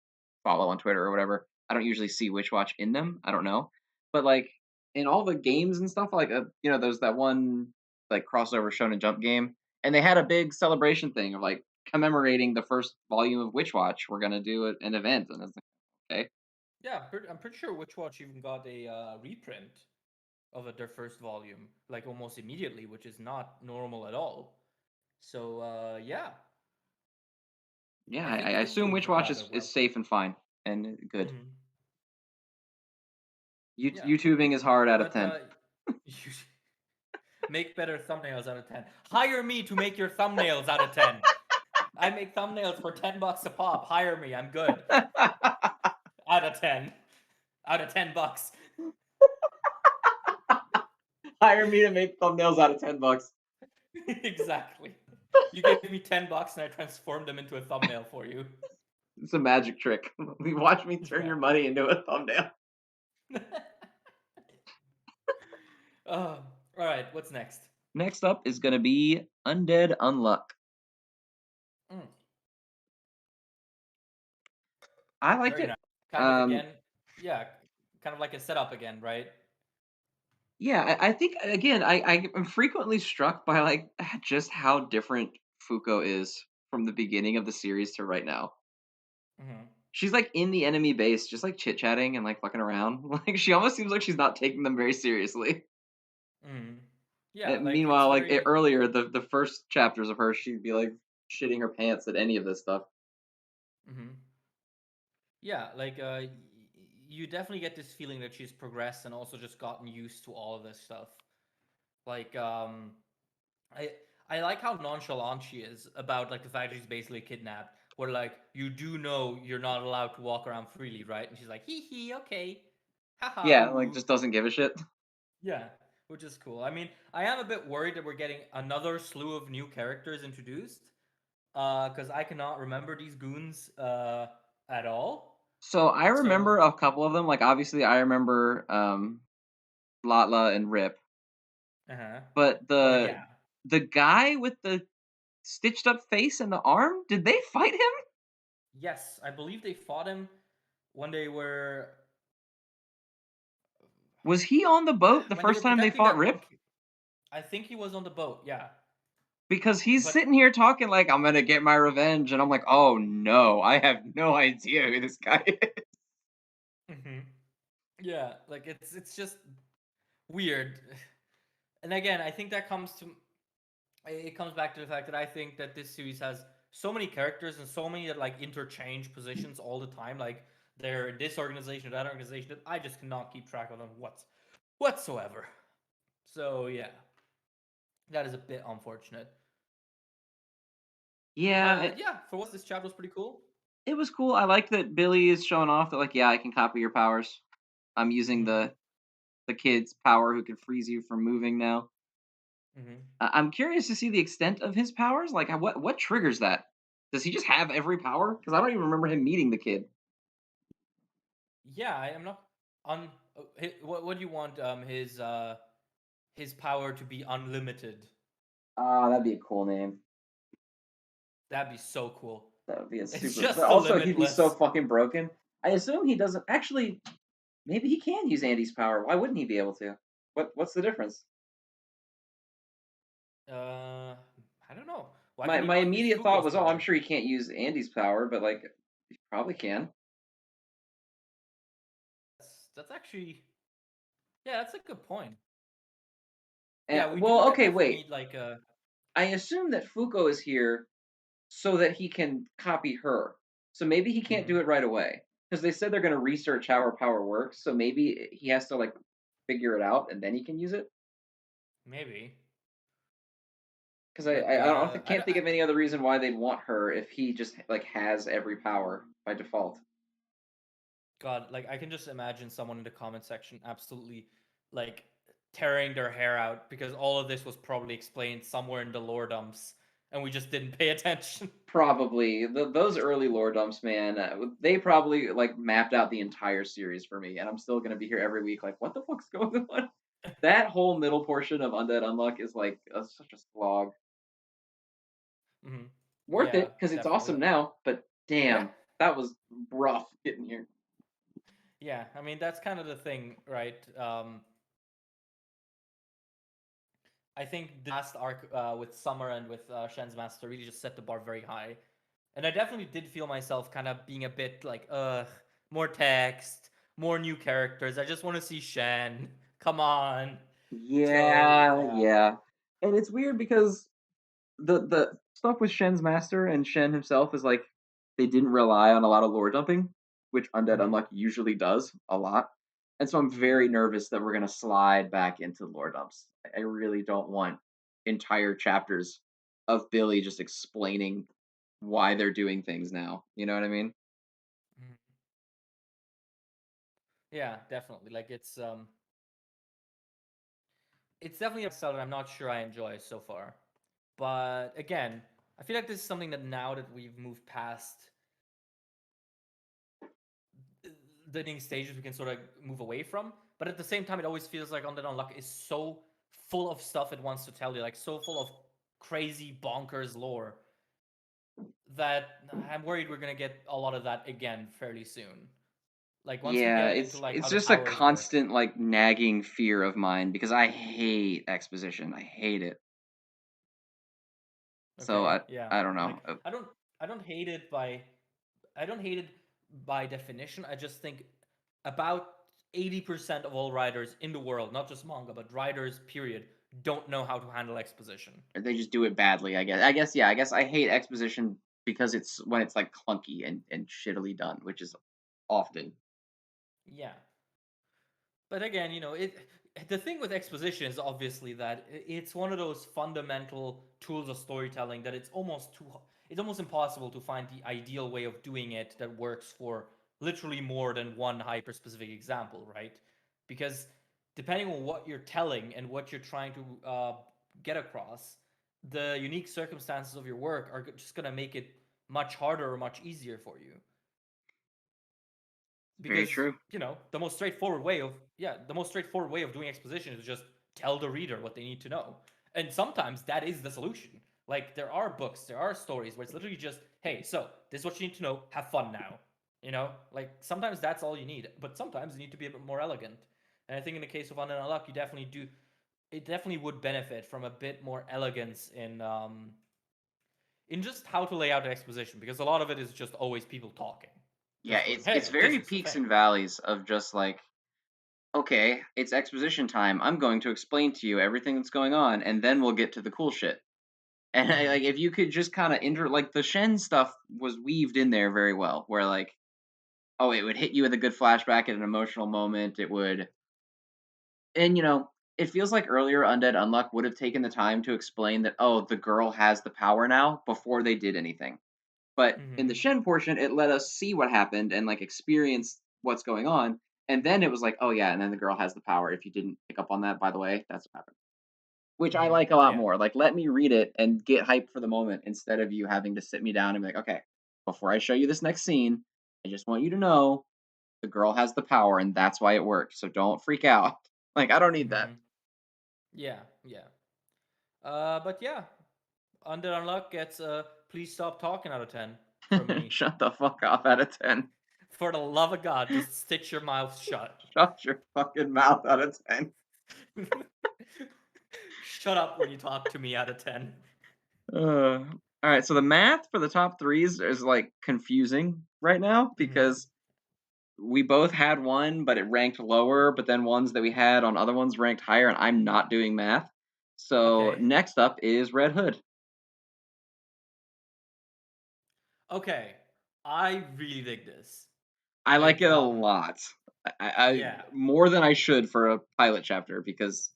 follow on Twitter or whatever, I don't usually see Witch Watch in them. I don't know, but like in all the games and stuff, like there's that one like crossover Shonen Jump game, and they had a big celebration thing of like commemorating the first volume of Witch Watch. We're gonna do an event, and it's like, okay, Yeah. I'm pretty sure Witch Watch even got a reprint of their first volume, like almost immediately, which is not normal at all. So yeah, yeah, I I think it is assume doing Witch Watch rather is well. safe and fine and good. Mm-hmm. Yeah. YouTubing is hard out of But 10. you make better thumbnails out of 10. Hire me to make your thumbnails out of 10. I make thumbnails for $10 a pop. Hire me. I'm good. Out of 10. Out of $10. Hire me to make thumbnails out of $10. Exactly. You give me $10 and I transform them into a thumbnail for you. It's a magic trick. Watch me turn Yeah. your money into a thumbnail. All right. What's next? Next up is gonna be Undead Unluck. Mm, I liked very it. nice. Kind of Um, again. Yeah. Kind of like a setup again, right? yeah, I think again, I am frequently struck by like just how different Fuko is from the beginning of the series to right now. Mm-hmm. She's like in the enemy base, just like chit chatting and like fucking around. Like she almost seems like she's not taking them very seriously. Mm-hmm. Yeah. And Like it's meanwhile, like very. earlier, the first chapters of her, she'd be like shitting her pants at any of this stuff. Mm-hmm. Yeah, like you definitely get this feeling that she's progressed and also just gotten used to all of this stuff. Like, I I like how nonchalant she is about like the fact that she's basically kidnapped. Where like you do know you're not allowed to walk around freely, right? And she's like, hee hee, okay, haha, Yeah, like ooh, just doesn't give a shit. yeah, which is cool. I mean, I am a bit worried that we're getting another slew of new characters introduced, because I cannot remember these goons at all. So I So, remember a couple of them. Like obviously, I remember Latla and Rip, uh huh. but Well, the yeah, the guy with the stitched up face and the arm, did they fight him? yes, I believe they fought him when they were Was he on the boat the first time they protecting fought that one. Rip? I think he was on the boat. Yeah, Because he's but sitting here talking like I'm gonna get my revenge, and I'm like, oh no, I have no idea who this guy is. mhm. Yeah, like it's just weird. And again, I think that comes to it comes back to the fact that I think that this series has so many characters and so many that like interchange positions all the time. Like they're in this organization or that organization that I just cannot keep track of them whatsoever. So yeah, that is a bit unfortunate. Yeah, But yeah, for once this chapter was pretty cool. it was cool. I like that Billy is showing off that like, yeah, I can copy your powers. I'm using Hmm. the kid's power who can freeze you from moving now. Hmm. I'm curious to see the extent of his powers. Like, what triggers that? Does he just have every power? Because I don't even remember him meeting the kid. Yeah, I am not on. What do you want? His power to be unlimited. Ah, that'd be a cool name. That'd be so cool. That would be a It's super. But just the also, he'd be so limitless. fucking broken. I assume he doesn't actually. Maybe he can use Andy's power. Why wouldn't he be able to? What's the difference? Uh, I don't know. Why My can he my not use immediate thought Fugo's was, oh, I'm power? sure he can't use Andy's power, but like, he probably can. That's actually yeah, that's a good point. And Yeah, we do well, okay, definitely wait. need like a. I assume that Fuko is here so that he can copy her. So maybe he can't do Mhm. it right away because they said they're going to research how her power works. So maybe he has to like figure it out and then he can use it. Maybe, Because but can't think of any other reason why they'd want her if he just like has every power by default. God, like I can just imagine someone in the comment section absolutely like tearing their hair out because all of this was probably explained somewhere in the lore dumps and we just didn't pay attention. Probably those early lore dumps, man. They probably like mapped out the entire series for me, and I'm still gonna be here every week. Like, what the fuck's going on? That whole middle portion of Undead Unluck is like such a slog. Hmm. Worth Yeah, it because it's definitely. awesome now, but Yeah, damn, that was rough getting here. yeah. I mean, that's kind of the thing, right? I think the last arc with Summer and with Shen's Master really just set the bar very high. And I definitely did feel myself kind of being a bit like, ugh, more text, more new characters. I just want to see Shen. Come on. So, Yeah, yeah. yeah, and it's weird because the stuff with Shen's master and Shen himself is like they didn't rely on a lot of lore dumping, which Undead Hmm. Unluck usually does a lot. And so I'm Hmm. very nervous that we're gonna slide back into lore dumps. I really don't want entire chapters of Billy just explaining why they're doing things now. You know what I mean? Yeah, definitely. Like it's definitely a style that I'm not sure I enjoy so far. But again, I feel like this is something that now that we've moved past the ending stages, we can sort of move away from. But at the same time, it always feels like Undead Unluck is so full of stuff it wants to tell you, like so full of crazy bonkers lore that I'm worried we're gonna get a lot of that again fairly soon. Like once we Yeah, get into like it's how the just a powers work. constant like nagging fear of mine because I hate exposition. I hate it. So Okay, yeah. I don't know. Like I don't hate it by I don't hate it by definition. I just think about 80% of all writers in the world, not just manga, but writers, period, don't know how to handle exposition. They just do it badly, I guess. I guess yeah, I guess I hate exposition because it's when it's like clunky and shittily done, which is often. Yeah. But again, the thing with exposition is obviously that it's one of those fundamental tools of storytelling that it's almost impossible to find the ideal way of doing it that works for literally more than one hyper specific example, right? Because depending on what you're telling and what you're trying to get across, the unique circumstances of your work are just going to make it much harder or much easier for you. It's very Because true. the most straightforward way of doing exposition is just tell the reader what they need to know, and sometimes that is the solution. Like, there are stories where it's literally just, hey, so this is what you need to know, have fun now. Like, sometimes that's all you need, but sometimes you need to be a bit more elegant. And I think in the case of Undead Unluck, you definitely do. It definitely would benefit from a bit more elegance in just how to lay out the exposition, because a lot of it is just always people talking, Yeah, just going, it's hey, this very is the peaks thing. and valleys of just like, okay, it's exposition time. I'm going to explain to you everything that's going on, and then we'll get to the cool shit. And Hmm. like, if you could just kind of like the Shen stuff was weaved in there very well, where like, oh, it would hit you with a good flashback at an emotional moment. It would, and it feels like earlier Undead Unluck would have taken the time to explain that, oh, the girl has the power now before they did anything. But in the Hmm. Shen portion, it let us see what happened and like experience what's going on. And then it was like, oh yeah, and then the girl has the power. If you didn't pick up on that, by the way, that's what happened. Which I Hmm. like a lot Yeah. more. Like, let me read it and get hyped for the moment instead of you having to sit me down and be like, okay, before I show you this next scene, I just want you to know the girl has the power and that's why it worked. So don't freak out. Like, I don't need that. Hmm. Yeah. Yeah. But yeah, Under Unluck gets please stop talking out of 10 from me. Shut the fuck off out of 10. For the love of God, just stitch your mouth shut. Shut your fucking mouth out of 10. Shut up when you talk to me out of 10. All right, so the math for the top threes is like confusing right now Hmm. because we both had one, but it ranked lower. But then ones that we had on other ones ranked higher, and I'm not doing math. So Okay. next up is Red Hood. Okay. I really dig this. I like Like, it a lot. I yeah. more than I should for a pilot chapter because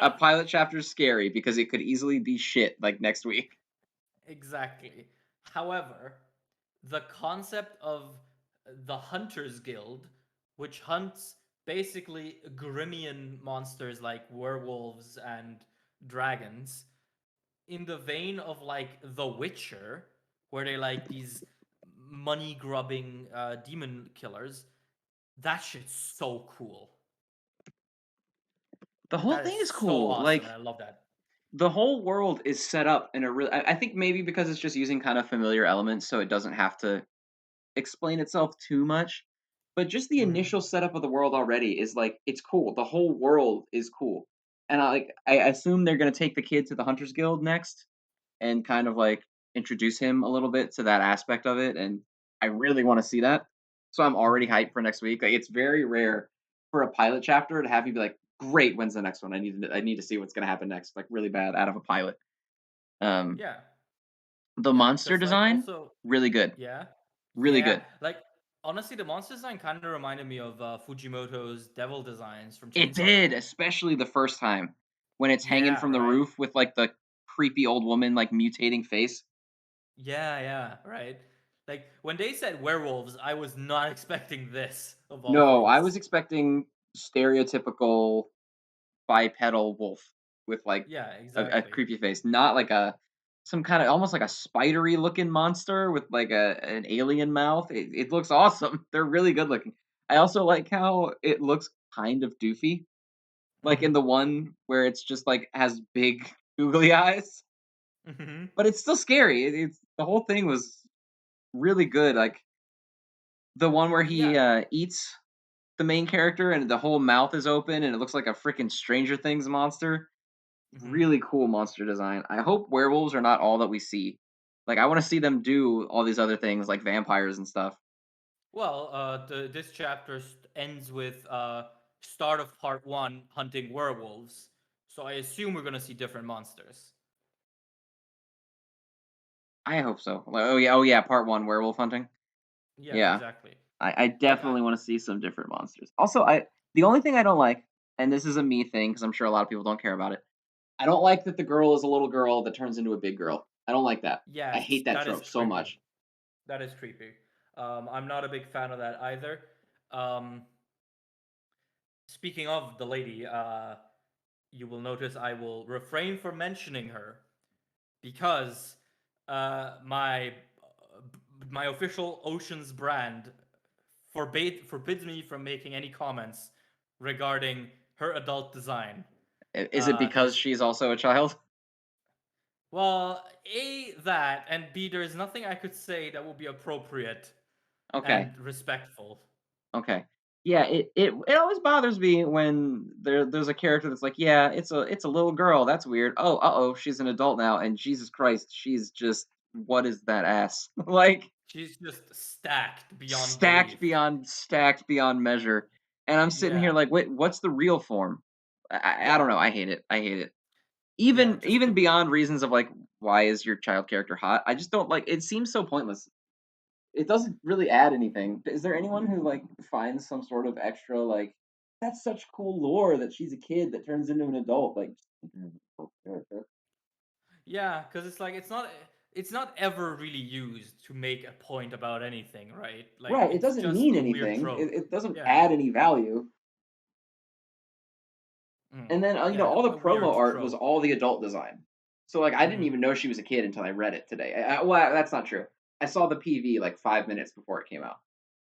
a Yeah. pilot chapter is scary because it could easily be shit like next week. Exactly. However, the concept of the Hunters Guild, which hunts basically Grimian monsters like werewolves and dragons, in the vein of like The Witcher, where they like these money grubbing demon killers, that shit's so cool. The whole That is thing is so cool. awesome, Like and I love that. the whole world is set up in a really. I think maybe because it's just using kind of familiar elements, so it doesn't have to explain itself too much. But just the Hmm. initial setup of the world already is like it's cool. The whole world is cool, and I assume they're gonna take the kid to the Hunters Guild next and kind of like introduce him a little bit to that aspect of it. And I really want to see that. So I'm already Hmm. hyped for next week. Like it's very rare for a pilot chapter to have you be like, "Great, when's the next one? I need to see what's gonna happen next." Like really bad out of a pilot. Um, Yeah, the yeah, monster because like design, also, really good, yeah, really yeah, good. like honestly, the monster design kind of reminded me of Fujimoto's devil designs from It Chainsaw did, Man. especially the first time when it's hanging Yeah, from the right. roof with like the creepy old woman like mutating face. Yeah, yeah, right. Like when they said werewolves, I was not expecting this of all No, I was things. expecting stereotypical bipedal wolf with like Yeah, a exactly. creepy face, not like a some kind of almost like a spidery looking monster with like an alien mouth. It looks awesome. They're really good looking. I also like how it looks kind of doofy, like in Hmm. the one where it's just like has big googly eyes, Hmm. but it's still scary. It's the whole thing was really good. Like the one where he Yeah. eats the main character and the whole mouth is open and it looks like a freaking Stranger Things monster. Hmm. Really cool monster design. I hope werewolves are not all that we see. Like I want to see them do all these other things like vampires and stuff. Well, this chapter ends with start of part one hunting werewolves. So I assume we're gonna see different monsters. I hope so. Like, oh yeah, part one, werewolf hunting. Yeah, Yeah, exactly. I Like I definitely want to see some different monsters. Also, I The only thing I don't like, and this is a me thing because I'm sure a lot of people don't care about it. I don't like that the girl is a little girl that turns into a big girl. I don't like that. I Yes, hate that that is trope so creepy. much. That is creepy. I'm not a big fan of that either. Um, Speaking of the lady, you will notice I will refrain from mentioning her because my my official Oceans brand forbids me from making any comments regarding her adult design. Is it because There's she's also a child? Well, A, that, and B, there's nothing I could say that would be appropriate Okay. and respectful. Okay. Yeah, it always bothers me when there's a character that's like, "Yeah, it's a little girl. That's weird. Oh, uh-oh, she's an adult now, and Jesus Christ, she's just what is that ass?" Like She's just stacked beyond belief. stacked beyond measure. And I'm sitting here Yeah, like, "Wait, what's the real form?" I don't yeah, know. I hate it. I hate it. yeah. Even beyond reasons of like why is your child character hot? I just don't like it seems so pointless. It doesn't really add anything. Is there anyone who like finds some sort of extra like that's such cool lore that she's a kid that turns into an adult? Like, character. Yeah, because it's not ever really used to make a point about anything, right? Like Right? It it's doesn't just mean a weird anything. trope. It doesn't Yeah. add any value. Mm. And then Yeah, all the a promo weird art was trope. all the adult design. So like I didn't Hmm. even know she was a kid until I read it today. Well, that's not true. I saw the PV like 5 minutes before it came out.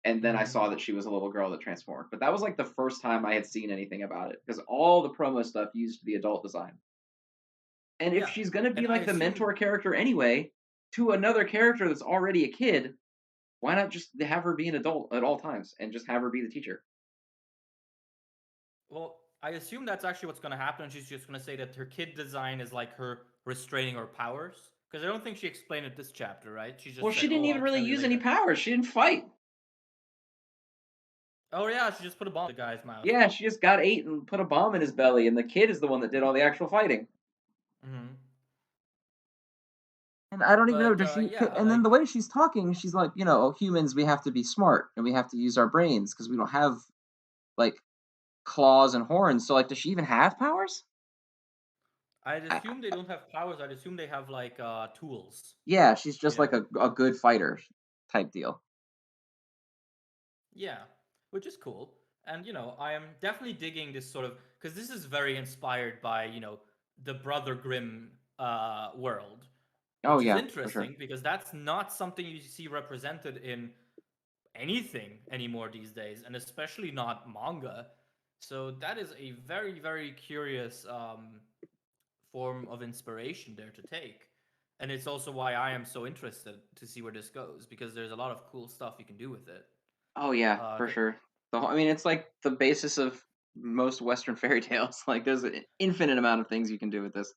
And then I Hmm. saw that she was a little girl that transformed. But that was like the first time I had seen anything about it because all the promo stuff used the adult design. And if Yeah, she's gonna and be I like the assume mentor character anyway, to another character that's already a kid, why not just have her be an adult at all times and just have her be the teacher? Well, I assume that's actually what's going to happen. She's just going to say that her kid design is like her restraining her powers. Because I don't think she explained it this chapter, right? She Well, just she said, didn't "Oh, even I'll really tell you use any later." powers. She didn't fight. Oh yeah, she just put a bomb in the guy's mouth. Yeah, she just got ate and put a bomb in his belly, and the kid is the one that did all the actual fighting. Hmm. And I don't even know, But does she? yeah, And then like the way she's talking, she's like, oh, humans, we have to be smart and we have to use our brains because we don't have like claws and horns. So, like, does she even have powers? I'd I, assume they don't have powers. I'd assume they have like tools. yeah, she's You just like know? a good fighter type deal. Yeah, which is cool. And I am definitely digging this sort of because this is very inspired by the Brother Grimm world, Oh which is yeah, for sure. interesting because that's not something you see represented in anything anymore these days, and especially not manga. So that is a very, very curious form of inspiration there to take. And it's also why I am so interested to see where this goes because there's a lot of cool stuff you can do with it. Oh yeah, Uh, for 'cause- sure. I mean, it's like the basis of most Western fairy tales. Like, there's an infinite amount of things you can do with this.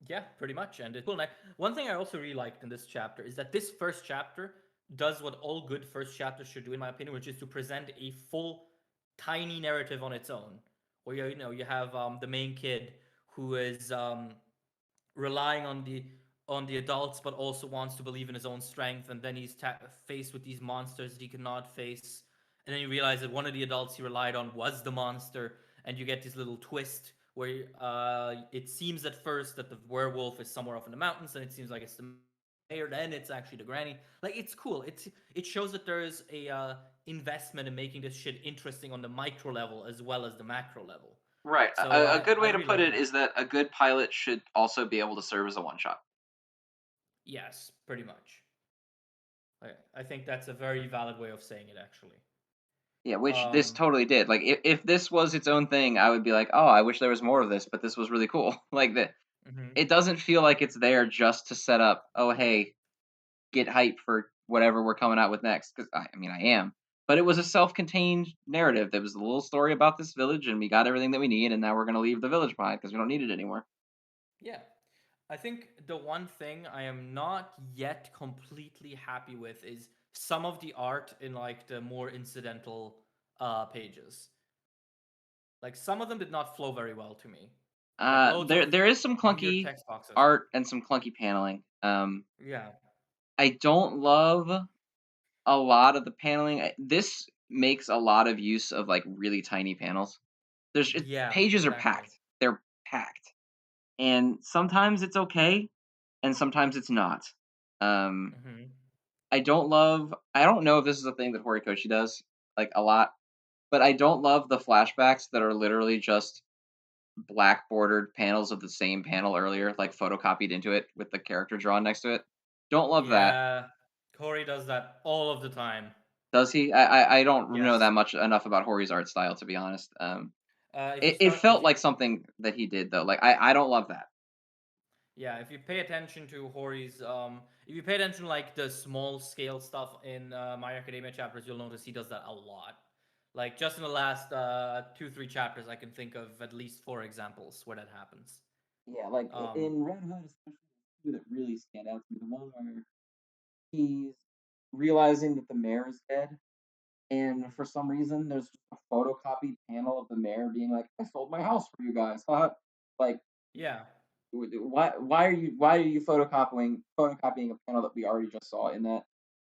yeah, pretty much. And it's cool. And one thing I also really liked in this chapter is that this first chapter does what all good first chapters should do, in my opinion, which is to present a full, tiny narrative on its own. Where you have the main kid who is relying on the adults, but also wants to believe in his own strength. And then he's faced with these monsters that he cannot face. And then you realize that one of the adults he relied on was the monster. And you get this little twist where it seems at first that the werewolf is somewhere off in the mountains, and it seems like it's the mayor. Then it's actually the granny. Like it's cool. It shows that there is a investment in making this shit interesting on the micro level as well as the macro level. Right. So A good I way to really put like it that. is that a good pilot should also be able to serve as a one shot. Yes, pretty much. I think that's a very valid way of saying it, actually. Yeah, which this Um, totally did. Like, if this was its own thing, I would be like, oh, I wish there was more of this, but this was really cool. Like that, mhm. it doesn't feel like it's there just to set up. Oh, hey, get hype for whatever we're coming out with next. Because I mean, I am. But it was a self-contained narrative. There was a little story about this village, and we got everything that we need, and now we're gonna leave the village behind because we don't need it anymore. Yeah, I think the one thing I am not yet completely happy with is some of the art in like the more incidental pages. Like some of them did not flow very well to me. Like loads of There is some weird clunky text boxes. art and some clunky paneling. Yeah. I don't love a lot of the paneling. This makes a lot of use of like really tiny panels. Yeah, Pages are exactly. packed. They're packed, and sometimes it's okay, and sometimes it's not. Um, Hmm. I don't know if this is a thing that Horikoshi does like a lot, but I don't love the flashbacks that are literally just black bordered panels of the same panel earlier, like photocopied into it with the character drawn next to it. Don't love that. Yeah, Corey does that all of the time. Does he? I don't know Yes. that much enough about Hori's art style to be honest. If you It start, if felt you like something that he did though. Like I don't love that. Yeah, if you pay attention to Hori's, if you pay attention like the small scale stuff in My Academia chapters, you'll notice he does that a lot. Like just in the last 2 3 chapters, I can think of at least 4 examples where that happens. Yeah, like Um, in Red Hood, especially two that really stand out to me. The one where he's realizing that the mayor is dead, and for some reason, there's just a photocopied panel of the mayor being like, "I sold my house for you guys." Huh? Like, yeah, why are you photocopying a panel that we already just saw in that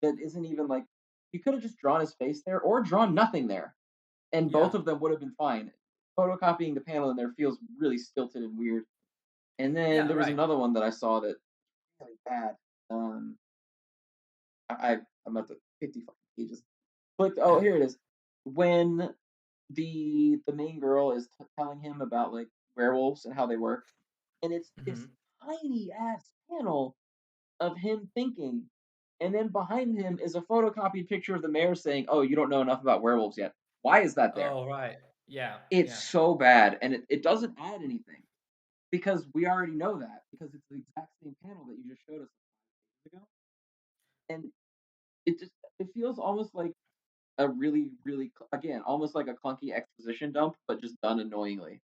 isn't even like you could have just drawn his face there or drawn nothing there, and yeah, both of them would have been fine. Photocopying the panel in there feels really stilted and weird. And then yeah, there was right. another one that I saw that really bad. Um, I'm at the 50 fucking pages. But oh, here it is. When the main girl is telling him about like werewolves and how they work, and it's this Hmm. tiny ass panel of him thinking, and then behind him is a photocopied picture of the mayor saying, "Oh, you don't know enough about werewolves yet." Why is that there? Oh, right. Yeah, It's yeah, so bad, and it doesn't add anything because we already know that because it's the exact same panel that you just showed us ago, and it feels almost like a really again almost like a clunky exposition dump, but just done annoyingly.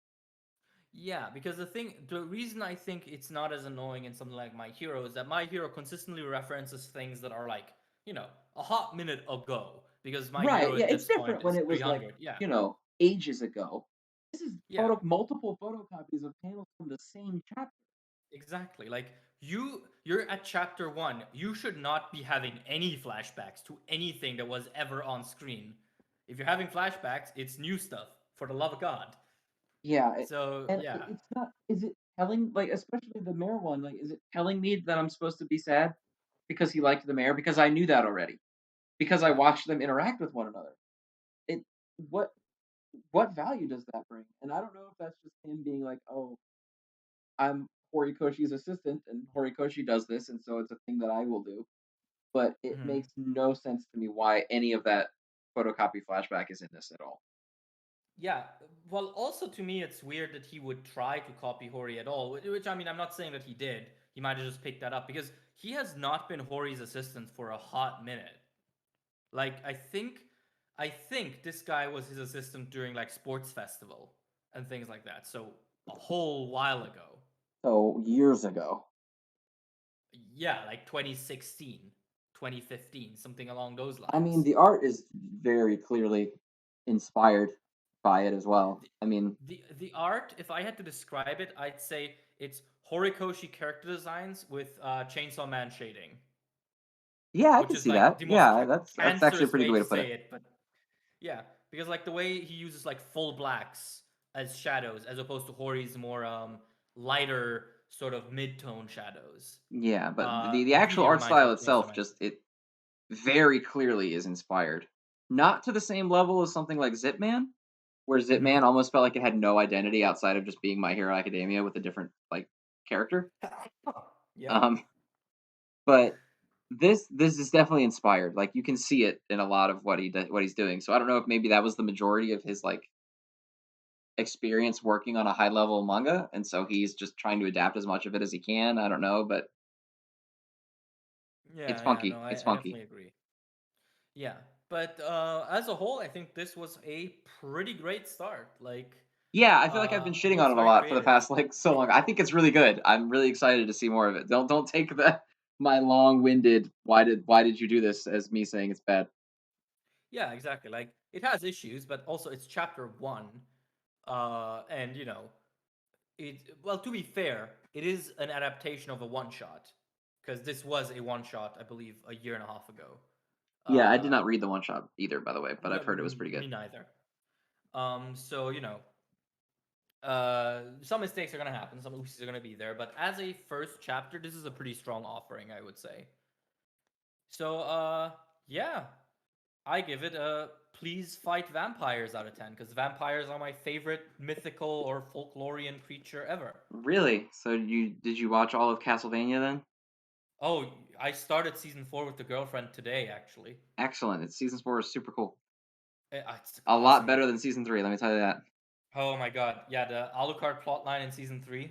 yeah. Because the reason I think it's not as annoying in something like My Hero is that My Hero consistently references things that are like, a hot minute ago. Because My Right? Hero Yeah, at it's this point different when is it was like 300. Yeah, ages ago. This is yeah. multiple photocopies of panels from the same chapter. Exactly. Like you're at chapter 1. You should not be having any flashbacks to anything that was ever on screen. If you're having flashbacks, it's new stuff, for the love of God. Yeah, So, and yeah. it's not. Is it telling like especially the mayor one? Like, is it telling me that I'm supposed to be sad because he liked the mayor? Because I knew that already. Because I Yeah. watched them interact with one another. It what what value does that bring? And I don't know if that's just him being like, oh, I'm Horikoshi's assistant, and Horikoshi does this, and so it's a thing that I will do. But it Mhm. makes no sense to me why any of that photocopy flashback is in this at all. Yeah. Well, also to me it's weird that he would try to copy Hori at all, which I mean, I'm not saying that he did. He might have just picked that up because he has not been Hori's assistant for a hot minute. Like I think this guy was his assistant during like sports festival and things like that. So a whole while ago. So years ago. Yeah, like 2016, 2015, something along those I mean, lines. the art is very clearly inspired by it as well. The, I mean, the art, if I had to describe it, I'd say it's Horikoshi character designs with Chainsaw Man shading, yeah, I which can is see like that. the most Yeah, that's actually a cancerous pretty way good way to to put it. say it, but yeah, because like the way he uses like full blacks as shadows as opposed to Hori's more lighter sort of mid-tone shadows. Yeah, but the actual Really art reminds me style of Chainsaw itself Man. just it very clearly is inspired. Not to the same level as something like Zip Man, where Mm-hmm. Zipman almost felt like it had no identity outside of just being My Hero Academia with a different like character. Yep. Um, but this is definitely inspired. Like you can see it in a lot of what he's doing. So I don't know if maybe that was the majority of his like experience working on a high level manga, and so he's just trying to adapt as much of it as he can. I don't know, but it's Yeah, yeah, no, funky. It's I funky. definitely agree. Yeah, but as a whole, I think this was a pretty great start. Like, Yeah, I feel like I've been it shitting on was it a very lot for the creative. past like so long. I think it's really good. I'm really excited to see more of it. Don't take the my long-winded why did you do this as me saying it's bad. Yeah, exactly. Like, it has issues, but also it's chapter one, and well, to be fair, it is an adaptation of a one shot because this was a one shot, I believe, a year and a half ago. Yeah, I did Uh, not read the one shot either, by the way, but yeah, I've heard it was pretty me good. neither. So some mistakes are gonna happen, some oopsies are gonna be there, but as a first chapter, this is a pretty strong offering, I would say. So, yeah, I give it a please fight vampires out of 10 because vampires are my favorite mythical or folklorian creature ever. Really? So you did you watch all of Castlevania then? Oh, I started season 4 with the girlfriend today, actually. Excellent. It's season 4 is super cool. It's A lot awesome. better than season 3, let me tell you that. Oh my god, yeah, the Alucard plotline in season 3,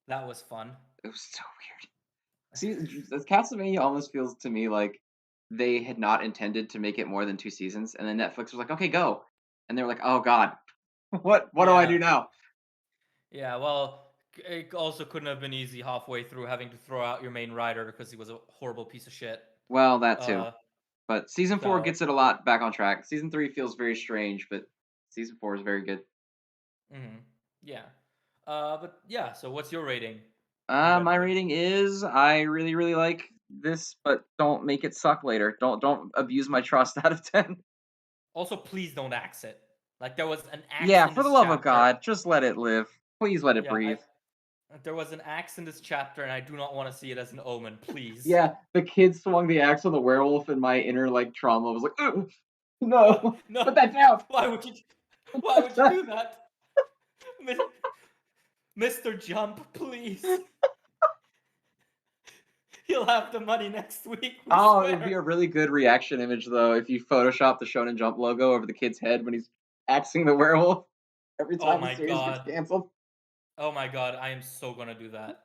that was fun. It was so weird. See, Castlevania almost feels to me like they had not intended to make it more than 2 seasons, and then Netflix was like, "Okay, go." And they were like, "Oh god. What do I do Yeah, now?" yeah, well, it also couldn't have been easy halfway through having to throw out your main writer because he was a horrible piece of shit. Well, that too. Uh, But season 4 so, gets it a lot back on track. Season 3 feels very strange, but season 4 is very good. mhm, yeah. But yeah, so what's your rating on My Redhood? rating is I really, really like this, but don't make it suck later. Don't abuse my trust out of 10. Also, please don't axe it. Like, there was an axe Yeah, in for the this love of chapter. God, just let it live. Please let it Yeah, breathe. there was an axe in this chapter, and I do not want to see it as an omen, please. Yeah, the kid swung the axe on the werewolf, and my inner like trauma was like, "Ugh, Oh, no, put no! that down." Why would you? Why would you do that? Mi- Mr. Jump, please. He'll have the money next week, we Oh, it would be swear. a really good reaction image though if you Photoshop the Shonen Jump logo over the kid's head when he's axing the werewolf every Oh time the my series gets god. canceled. Oh my god, I am so gonna do that.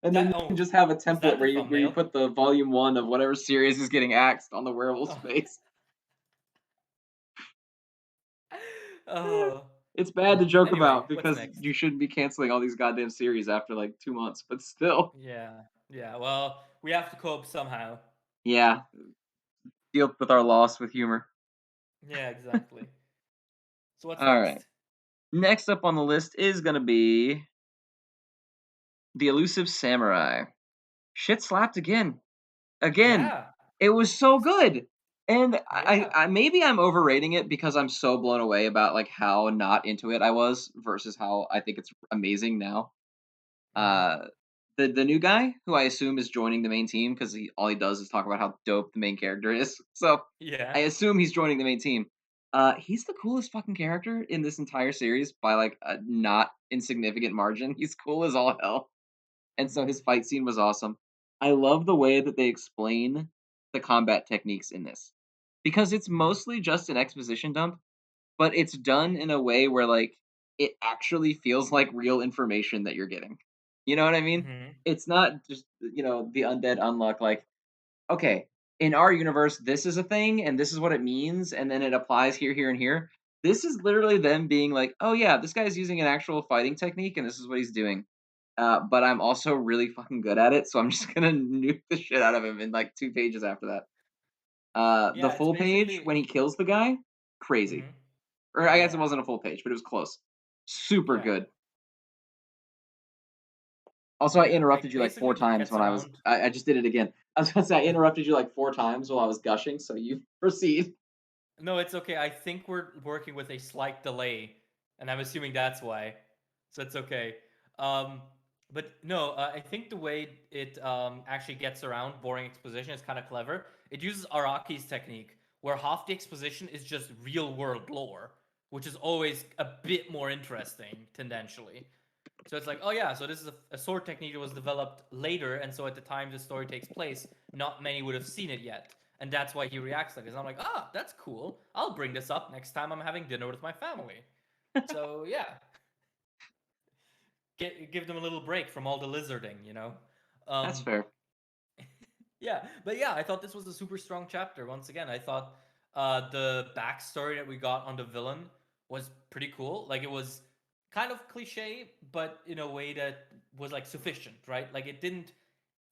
And then That you can oh, just have a is template that the where you thumbnail? put the volume one of whatever series is getting axed on the werewolf's Oh. face. Oh. It's bad to joke Anyway, about what's because next? you shouldn't be canceling all these goddamn series after like 2 months, but still. Yeah. Yeah, well, we have to cope somehow. Yeah, deal with our loss with humor. Yeah, exactly. So what's All right. next? Next up on the list is going to be the Elusive Samurai. Shit slapped again. Again. Yeah. It was so good. And Yeah. I maybe I'm overrating it because I'm so blown away about like how not into it I was versus how I think it's amazing now. Mhm. Uh, the new guy who I assume is joining the main team because all he does is talk about how dope the main character is. So I Yeah. assume he's joining the main team. He's the coolest fucking character in this entire series by like a not insignificant margin. He's cool as all hell, and so Mhm. his fight scene was awesome. I love the way that they explain the combat techniques in this because it's Mhm. mostly just an exposition dump, but it's done in a way where like it actually feels like real information that you're getting. You know what I mean? Mhm. It's not just the undead unluck like okay, in our universe this is a thing and this is what it means and then it applies here here and here. This is literally them being like, "Oh yeah, this guy's using an actual fighting technique and this is what he's doing." But I'm also really fucking good at it, so I'm just gonna nuke the shit out of him in like 2 pages after that. The Yeah, it's full page basically when he kills the guy, crazy. Mhm. Or I guess it Yeah. wasn't a full page, but it was close. Super Yeah. good. Also, I Yeah, interrupted like you like four basically what times gets when around I just did it again. I was gonna say I interrupted you like 4 times while I was gushing, so you proceed. No, it's okay. I think we're working with a slight delay, and I'm assuming that's why. So it's okay. Um, but no, I think the way it actually gets around boring exposition is kind of clever. It uses Araki's technique, where half the exposition is just real world lore, which is always a bit more interesting tendentially. So it's like, oh yeah, so this is a sword technique that was developed later, and so at the time the story takes place, not many would have seen it yet, and that's why he reacts like this. And I'm like, ah, that's cool. I'll bring this up next time I'm having dinner with my family. So yeah, give them a little break from all the lizarding. That's Um, fair. yeah, but yeah, I thought this was a super strong chapter. Once again, I thought the backstory that we got on the villain was pretty cool. Like it was kind of cliche, but in a way that was like sufficient, right? Like it didn't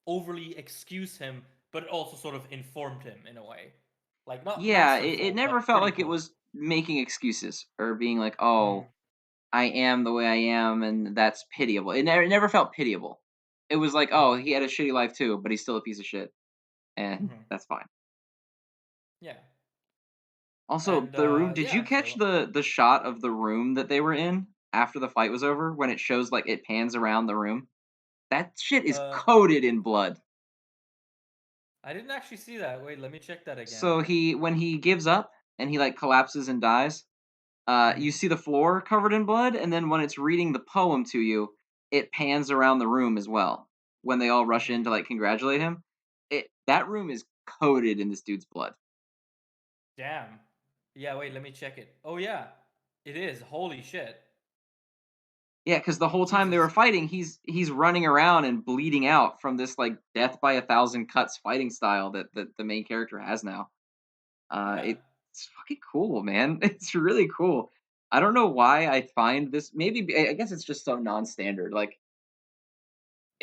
overly excuse him, but it also sort of informed him in a way. Like not Yeah, it masterful, never but felt pretty like it cool. was making excuses or being like, Mm-hmm. "Oh, I am the way I am, and that's pitiable." It never felt pitiable. It was like, "Oh, Mm-hmm. he had a shitty life too, but he's still a piece of shit." and Hmm. that's fine. Yeah. Also, And the room. Did you yeah, catch so the shot of the room that they were in after the fight was over when it shows like it pans around the room? That shit is uh coated in blood. I didn't actually see that. Wait, let me check that again. So when he gives up and he like collapses and dies, you Hmm. see the floor covered in blood, and then when it's reading the poem to you, it pans around the room as well. When they all rush in to Hmm. like congratulate him, that room is coated in this dude's blood. Damn. Yeah, wait, let me check it. Oh yeah. It is. Holy shit. Yeah, because the whole time they were Jesus. fighting, he's running around and bleeding out from this like death by a thousand cuts fighting style that the main character has now. Yeah. It's fucking cool, man. It's really cool. I don't know why I find this. Maybe I guess it's just so non-standard. Like,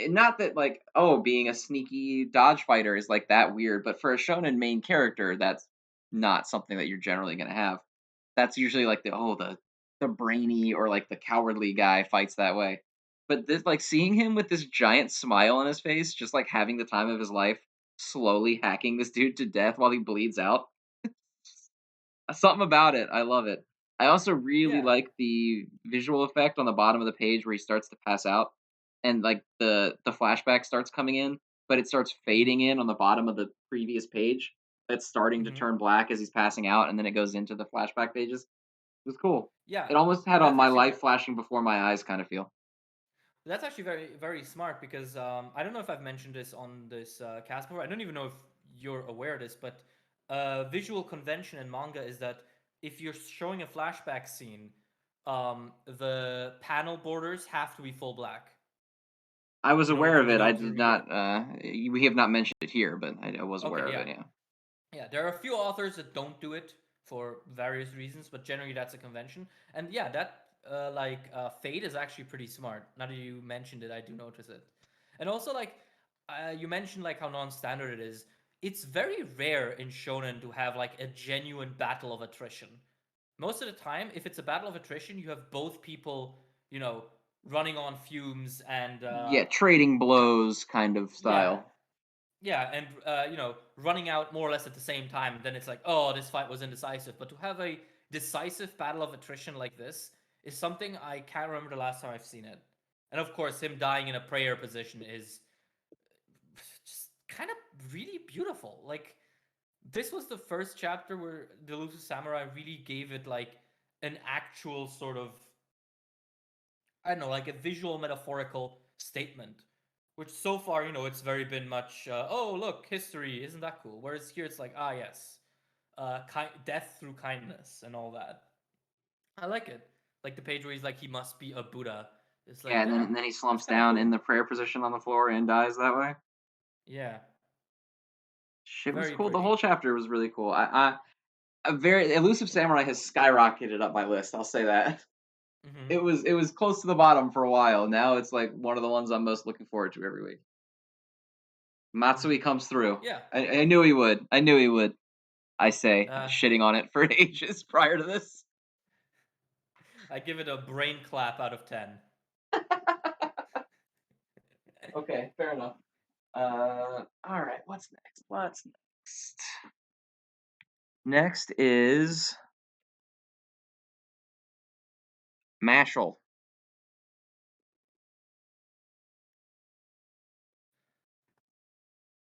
not that like being a sneaky dodge fighter is like that weird, but for a shonen main character, that's not something that you're generally gonna have. That's usually like the brainy or like the cowardly guy fights that way. But this like seeing him with this giant smile on his face, just like having the time of his life, slowly hacking this dude to death while he bleeds out. Something about it, I love it. I also really Yeah. like the visual effect on the bottom of the page where he starts to pass out, and like the flashback starts coming in, but it starts Hmm. fading in on the bottom of the previous page. It's starting to Hmm. turn black as he's passing out, and then it goes into the flashback pages. It was cool. Yeah. It almost had on That's my actually life flashing before my eyes kind of feel. That's actually very, very smart because I don't know if I've mentioned this on this cast before. I don't even know if you're aware of this, but visual convention in manga is that if you're showing a flashback scene, the panel borders have to be full black I was in order aware for of the it. I note to did read it. not. We have not mentioned it here, but I was aware Okay, of yeah. it. Yeah. Yeah, there are a few authors that don't do it for various reasons, but generally that's a convention. And yeah, that fade is actually pretty smart. Now that you mentioned it, I do notice it. And also like you mentioned like how non-standard it is. It's very rare in shonen to have like a genuine battle of attrition. Most of the time, if it's a battle of attrition, you have both people, you know, running on fumes and Yeah, trading blows kind of yeah, style. yeah, and running out more or less at the same time. Then it's like, oh, this fight was indecisive. But to have a decisive battle of attrition like this is something I can't remember the last time I've seen it. And of course, him dying in a prayer position is just kind of really beautiful. Like this was the first chapter where the Elusive Samurai really gave it like an actual sort of I don't know, like a visual metaphorical statement. Which so far, it's very been much, oh, look, history, isn't that cool? Whereas here it's like, ah, yes, death through kindness and all that. I like it. Like the page where he's like, he must be a Buddha. It's Yeah, like, and then yeah, and then he that's slumps kind of down in cool. the prayer position on the floor and dies that way. Yeah, Shit was very cool. The pretty. whole chapter was really cool. A very Elusive Samurai has skyrocketed up my list. I'll say that. Hmm. It was close to the bottom for a while. Now it's like one of the ones I'm most looking forward to every week. Matsui Hmm. comes through. Yeah. I knew he would. I knew he would. I say, Uh, shitting on it for ages prior to this. I give it a brain clap out of 10. Okay, fair enough. All right. What's next? What's next? Next is Mashle. Uh,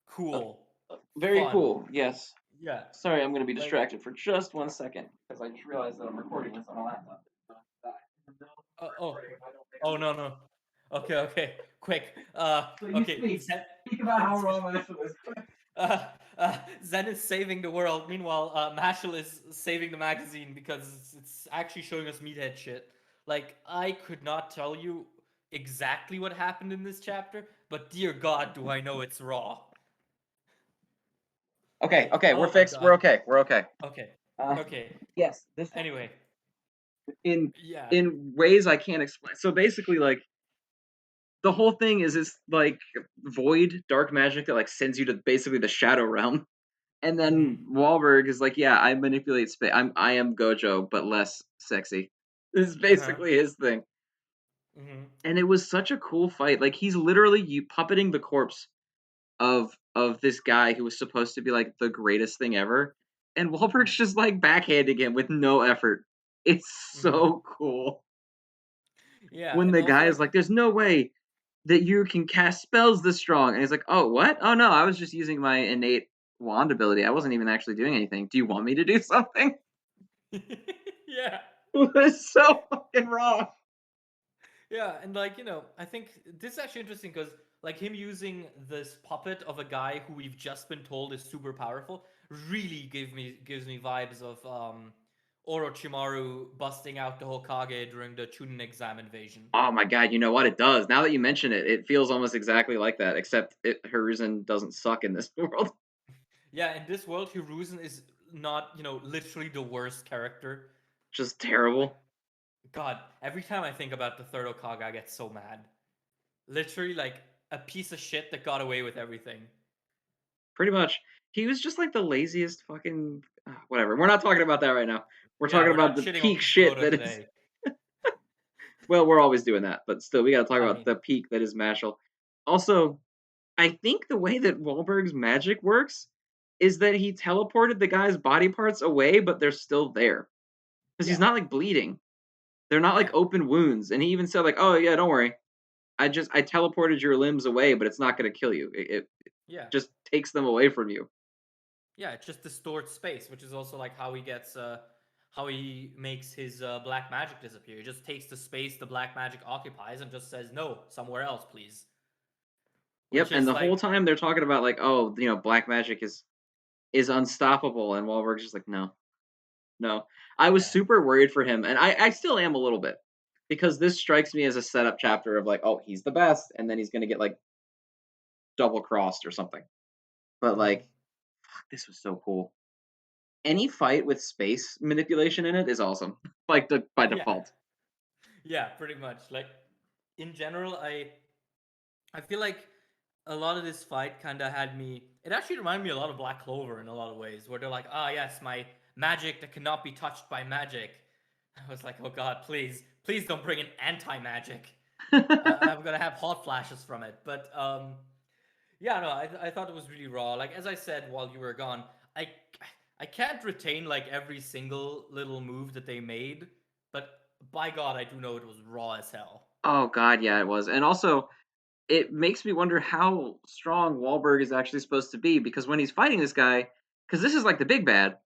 Cool. Very Fun. cool. Yes. Yeah. Sorry, I'm going to be Like, distracted for just 1 second because I just realized that I'm recording this on a laptop. oh. Oh, no, no. Okay, okay. Quick. So you Okay. speak. Speak about how wrong Mashle is. Zen is saving the world. Meanwhile, Mashle is saving the magazine because it's actually showing us meathead shit. Like, I could not tell you exactly what happened in this chapter, but dear God, do I know it's raw. Okay, Like, okay, we're oh my fixed. We're God. okay. We're okay. Okay. Uh, Okay. yes, this one Anyway, in yeah. in ways I can't explain. So basically, like the whole thing is this like void dark magic that like sends you to basically the shadow realm. And then Mm-hmm. Wahlberg is like, yeah, I manipulate space. I am Gojo, but less sexy. This is Uh-huh. basically his thing. Mm-hmm. And it was such a cool fight. Like he's literally you puppeting the corpse of of this guy who was supposed to be like the greatest thing ever, and Wahlberg's Mhm. just like backhanding him with no effort. It's Mhm. so cool Yeah, when and the also guy is like like, "There's no way that you can cast spells this strong," and he's like, "Oh, what? Oh no, I was just using my innate wand ability. I wasn't even actually doing anything. Do you want me to do something?" yeah. It was so fucking wrong. Yeah, and like, I think this is actually interesting because like him using this puppet of a guy who we've just been told is super powerful really gives me vibes of Orochimaru busting out the Hokage during the Chunin exam invasion. Oh my god, you know what? It does. Now that you mention it, it feels almost exactly like that, except Hiruzen doesn't suck in this world. Yeah, in this world, Hiruzen is not, literally the worst character. Just Like, terrible. God, every time I think about the third Hokage, I get so mad. Literally, like a piece of shit that got away with everything. Pretty much. He was just like the laziest fucking whatever. We're not talking about that right now. We're Yeah, talking we're about not the shitting on peak shit Kishimoto that is. today. Well, we're always doing that, but still, we got to talk I about mean, the peak that is Mashle. Also, I think the way that Wahlberg's magic works is that he teleported the guy's body parts away, but they're still there because he's yeah, not like bleeding. They're not like yeah, open wounds, and he even said like, "Oh yeah, don't worry. I teleported your limbs away, but it's not going to kill you. It yeah, just takes them away from you." yeah. It just distorts space, which is also like how he makes his black magic disappear. He just takes the space the black magic occupies and just says, "No, somewhere else, please." Yep, Which and is the whole like, time they're talking about like, "Oh, black magic is unstoppable," and Wahlberg's just like, "No, no." I was yeah, super worried for him, and I still am a little bit because this strikes me as a setup chapter of like, "Oh, he's the best," and then he's gonna get like double crossed or something. But mhm. like, fuck, this was so cool. Any fight with space manipulation in it is awesome, like by Yeah, default. yeah, pretty much. Like in general, I feel like a lot of this fight kind of had me. It actually reminded me a lot of Black Clover in a lot of ways, where they're like, "Ah, yes, my magic that cannot be touched by magic." I was like, "Oh God, please, please don't bring in anti-magic. I'm gonna have hot flashes from it." But yeah, no, I thought it was really raw. Like as I said while you were gone, I I can't retain like every single little move that they made, but by God, I do know it was raw as hell. Oh god, yeah, it was, and also it makes me wonder how strong Wahlberg is actually supposed to be because when he's fighting this guy, because this is like the big bad,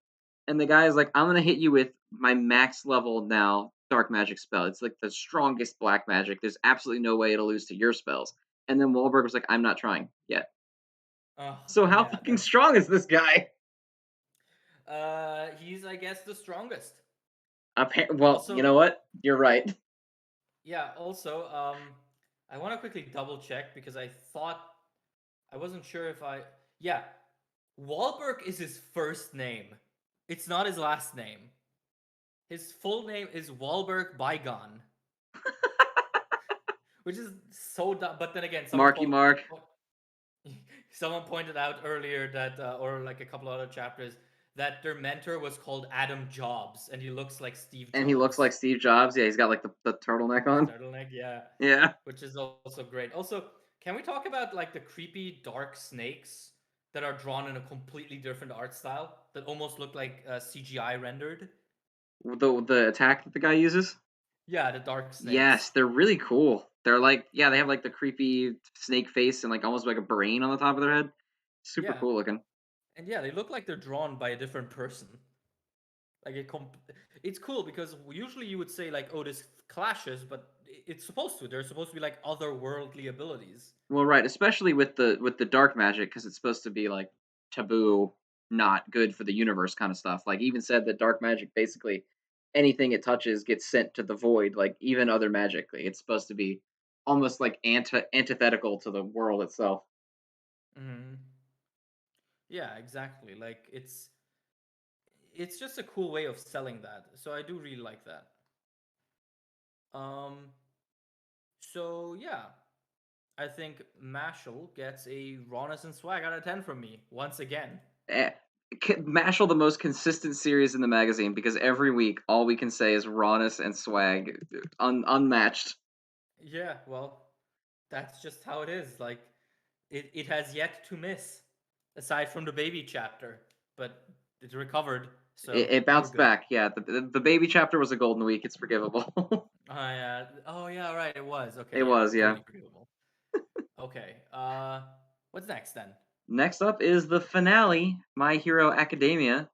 and the guy is like, "I'm gonna hit you with my max level now dark magic spell. It's like the strongest black magic. There's absolutely no way it'll lose to your spells." And then Wahlberg was like, "I'm not trying yet." So how Yeah, fucking that's strong is this guy? he's I guess the strongest. Well, you Also, know what? You're right. yeah, also, I want to quickly double check because I thought I wasn't sure if I yeah, Wahlberg is his first name. It's not his last name. His full name is Wahlberg Bygone, which is so dumb. But then again, Marky Mark, someone pointed out earlier that, or like a couple other chapters, that their mentor was called Adam Jobs, and he looks like Steve and he looks Jobs. like Steve Jobs. Yeah, he's got like the turtleneck The on. turtleneck, yeah, Yeah. which is also great. Also, can we talk about like the creepy dark snakes that are drawn in a completely different art style that almost look like CGI rendered? The attack that the guy uses. Yeah, the dark Yes, snakes. they're really cool. They're like, yeah, they have like the creepy snake face and like almost like a brain on the top of their head. Super Yeah, cool looking. and yeah, they look like they're drawn by a different person. Like it's cool because usually you would say like, oh, this clashes, but it's supposed to. They're supposed to be like otherworldly abilities. Well, right, especially with the dark magic because it's supposed to be like taboo, not good for the universe kind of stuff. Like even said that dark magic basically anything it touches gets sent to the void. Like even other magic, like, it's supposed to be almost like antithetical to the world itself. Hmm. Yeah, exactly. Like it's just a cool way of selling that. So I do really like that. Um, so yeah, I think Mashle gets a rawness and swag out of 10 from me once again. Eh, Mashal, the most consistent series in the magazine, because every week all we can say is rawness and swag, unmatched. Yeah, well, that's just how it is. Like it has yet to miss. aside from the baby chapter, but it recovered, so It we're bounced good. back. Yeah, the baby chapter was a golden week. It's forgivable. Yeah. Oh yeah, right. It was. It Okay, yeah, was, yeah. totally forgivable. Okay. What's next then? Next up is the finale, My Hero Academia.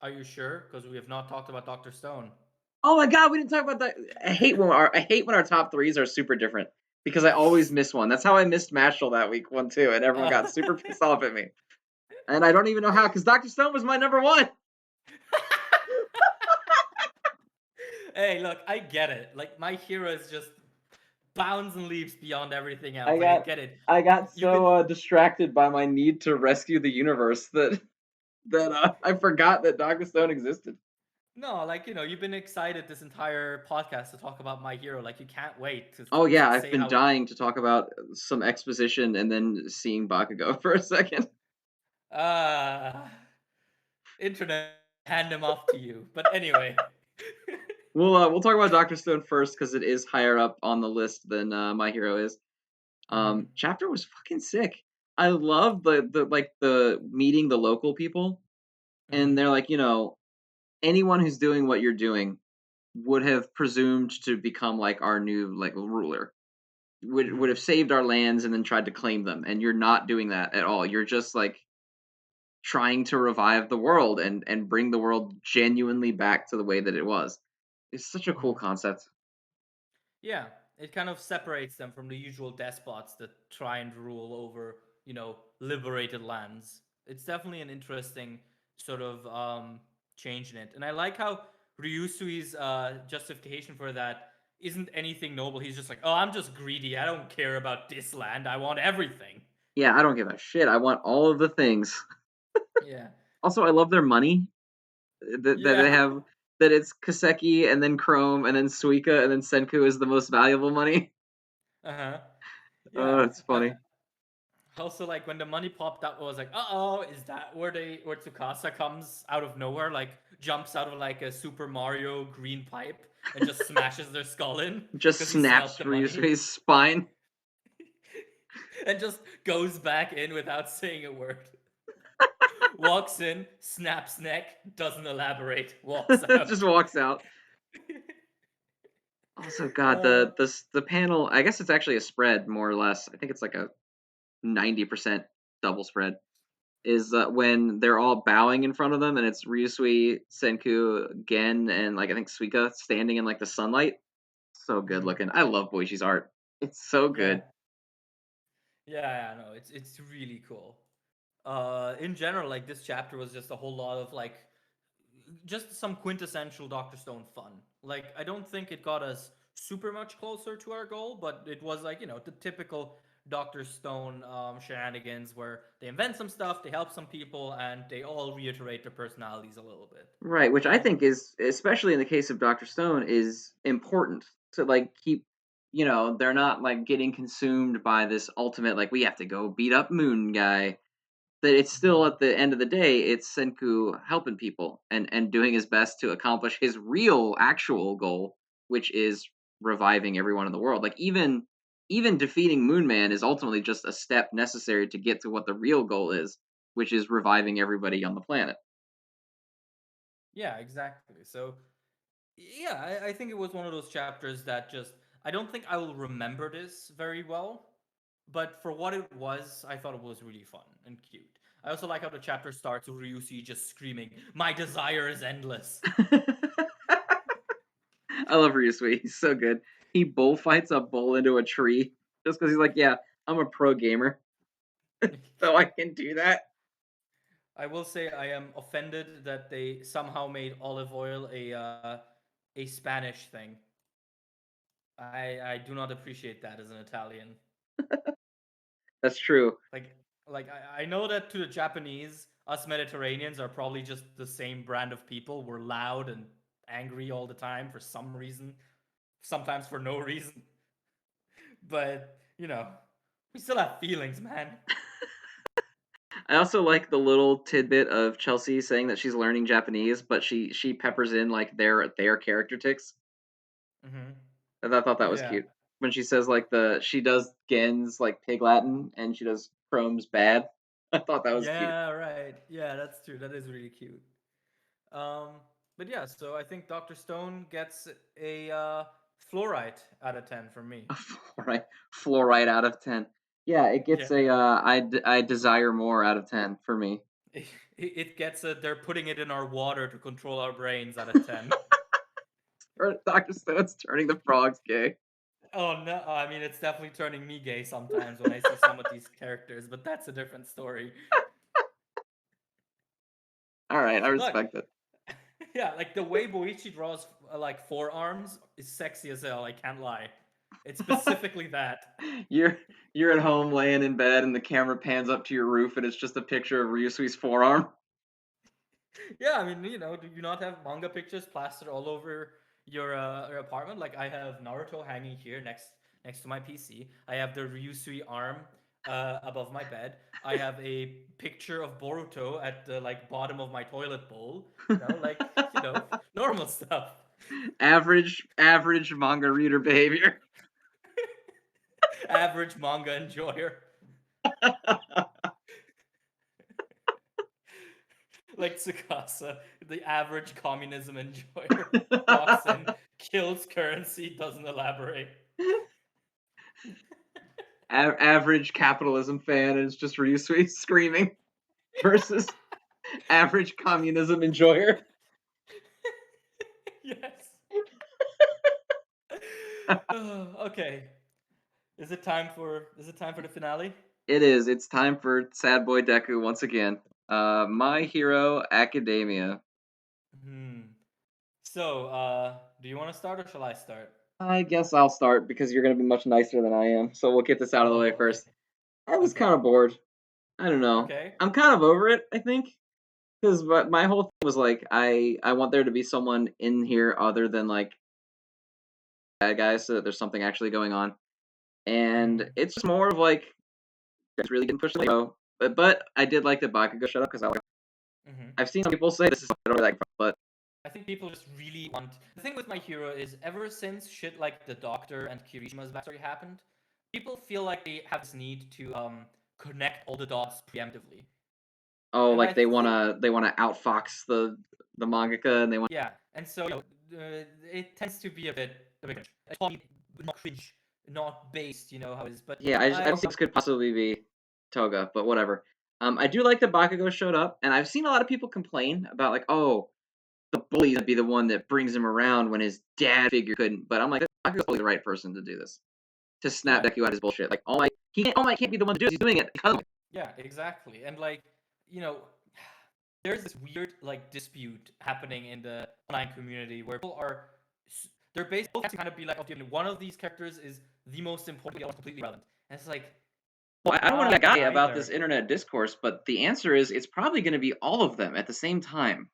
Are you sure? Because we have not talked about Doctor Stone. Oh my god, we didn't talk about that. I hate when our top threes are super different because I always miss one. That's how I missed Mashle that week one too, and everyone got Uh, super pissed off at me. And I don't even know how because Doctor Stone was my number one. hey, look, I get it. Like my hero is just bounds and leaps beyond everything I else. Like I got get it. I got You've been so distracted by my need to rescue the universe that I forgot that Doctor Stone existed. no, like you've been excited this entire podcast to talk about my hero. Like you can't wait to Oh yeah, I've say been how dying to talk about some exposition and then seeing Bakugo for a second. uh internet hand him off to you. But anyway. We'll talk about Doctor Stone first because it is higher up on the list than My Hero is. hmm Chapter was fucking sick. I love the meeting the local people, and hmm they're like, anyone who's doing what you're doing would have presumed to become like our new like ruler. Would hmm have saved our lands and then tried to claim them, and you're not doing that at all. You're just like trying to revive the world and bring the world genuinely back to the way that it was. It's such a cool hmm concept. Yeah, it kind of separates them from the usual despots that try and rule over, liberated lands. It's definitely an interesting sort of change in it. And I like how Ryusui's justification for that isn't anything noble. He's just like, oh, I'm just greedy. I don't care about this land. I want everything. Yeah, I don't give a shit. I want all of the things. Yeah. Also, I love their money that Yeah. they have. That it's Kaseki and then Chrome and then Suika and then Senku is the most valuable money. Uh-huh. Oh, Yeah. it's funny. Also, like when the money popped up, I was like, "Uh oh, is that where Tsukasa comes out of nowhere? Like jumps out of like a Super Mario green pipe and just smashes their skull in Just because he smelt snaps the money, Ryusui's spine. and just goes back in without saying a word. Walks in, snaps neck, doesn't elaborate, walks Just out. walks out. Also, God, uh, the panel. I guess it's actually a spread, more or less. I think it's like a 90% double spread. Is when they're all bowing in front of them, and it's Ryusui, Senku, Gen, and like I think Suika standing in like the sunlight. So good mhm. looking. I love Boishi's art. It's so Yeah, good. yeah, no, it's really cool. In general, like this chapter was just a whole lot of like just some quintessential Doctor Stone fun. Like I don't think it got us super much closer to our goal, but it was like the typical Doctor Stone shenanigans where they invent some stuff, they help some people, and they all reiterate their personalities a little bit. Right, which I And think is, especially in the case of Doctor Stone, is important to like keep. They're not like getting consumed by this ultimate like we have to go beat up Moon guy. That it's still Mhm. at the end of the day, it's Senku helping people and doing his best to accomplish his real actual goal, which is reviving everyone in the world. Like even defeating Moon Man is ultimately just a step necessary to get to what the real goal is, which is reviving everybody on the planet. yeah, exactly. So yeah, I think it was one of those chapters that just I don't think I will remember this very well, but for what it was, I thought it was really fun and cute. I also like how the chapter starts with Ryushi just screaming, "My desire is endless." I love Ryusui. He's so good. He bullfights a bull into a tree just because he's like, yeah, I'm a pro gamer, so I can do that. I will say I am offended that they somehow made olive oil a Spanish thing. I do not appreciate that as an Italian. That's true. Like I know that to the Japanese, us Mediterraneans are probably just the same brand of people. We're loud and angry all the time for some reason, sometimes for no reason. But we still have feelings, man. I also like the little tidbit of Chelsea saying that she's learning Japanese, but she peppers in like their character ticks. hmm And I thought that was Yeah. cute when she says like she does Gen's like pig Latin and she does Chrome's bad. I thought that was cute. Yeah, right. Yeah, that's true. That is really cute. Um, but yeah, so I think Dr. Stone gets a fluorite out of 10 from me. A fluorite, fluorite out of 10. Yeah, it gets a Yeah. I desire more out of 10 for me. It gets a they're putting it in our water to control our brains out of 10. Or Dr. Stone's turning the frogs gay. Oh no, I mean it's definitely turning me gay sometimes when I see some of these characters, but that's a different story. All right, I Look, respect it. yeah, like the way Boichi draws like forearms is sexy as hell, I can't lie. It's specifically that. you're you're at home laying in bed and the camera pans up to your roof and it's just a picture of Ryusui's forearm. Yeah, I mean, do you not have manga pictures plastered all over your apartment? Like I have Naruto hanging here next to my PC. I have the Ryusui arm above my bed. I have a picture of Boruto at the like bottom of my toilet bowl. Normal stuff. Average manga reader behavior. Average manga enjoyer. Like Tsukasa, the average communism enjoyer, walks in, kills currency, doesn't elaborate. Average capitalism fan is just Ryusui screaming versus average communism enjoyer. Yes. Okay. Is it time for the finale? It is. It's time for Sad Boy Deku once again. My Hero Academia. Hmm. So, do you want to start or shall I start? I guess I'll start because you're going to be much nicer than I am. So we'll get this out of the way Oh, okay. first. I was kind Okay. of bored. I don't know. Okay. I'm kind of over it, I think. Because my whole thing was like, I want there to be someone in here other than like bad guys so that there's something actually going on. And Mm-hmm. it's just more of like, it's really getting pushed to the low. But I did like that Bakugo shut up because Mm-hmm. I've seen some people say this is over that, but I think people just really want. The thing with my hero is ever since shit like the Doctor and Kirishima's backstory happened, people feel like they have this need to connect all the dots preemptively. oh, And I like think they wanna outfox the mangaka and they want. yeah, and so it tends to be a bit cringe. It's probably not cringe, not based, how it is. But Yeah, I don't think this could possibly be Toga, but whatever. I do like that Bakugo showed up, and I've seen a lot of people complain about like, oh, the bully's gonna be the one that brings him around when his dad figure couldn't. But I'm like, Bakugo's probably the right person to do this. To snap yeah, Deku out his bullshit. Like, All Might can't be the one to do this. He's doing it because yeah, exactly. And like, you know, there's this weird like dispute happening in the online community where people are they're basically to kind of be like, okay, one of these characters is the most important, the other one's completely relevant. And it's like, well, I don't want to be that guy about this neither. internet discourse, but the answer is it's probably going to be all of them at the same time.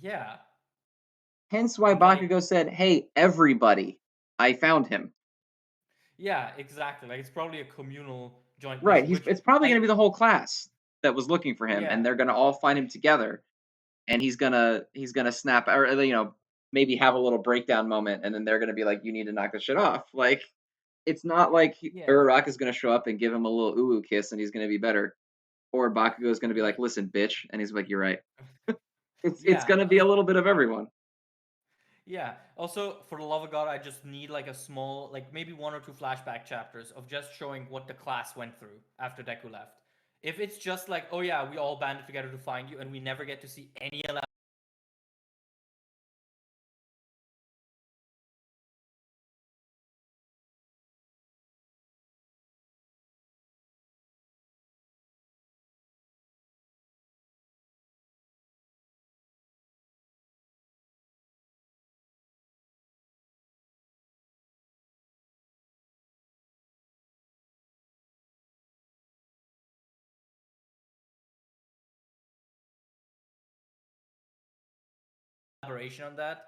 Yeah, Hence why and like, Bakugo said, "Hey, everybody, I found him." yeah, exactly. Like, it's probably a communal joint Right. mission, which It's probably going I to be the whole class that was looking for him, and yeah, they're going to all find him together, and he's gonna snap, or maybe have a little breakdown moment, and then they're going to be like, "You need to knock this shit off." Like, it's not like yeah, Uraraka's going to show up and give him a little uwu kiss, and he's going to be better, or Bakugo's going to be yeah, like, "Listen, bitch," and he's like, "You're right." It's yeah. going to be a little bit of everyone. Yeah. Also, for the love of God, I just need like a small, like maybe one or two flashback chapters of just showing what the class went through after Deku left. If it's just like, oh yeah, we all banded together to find you, and we never get to see any elaboration on that,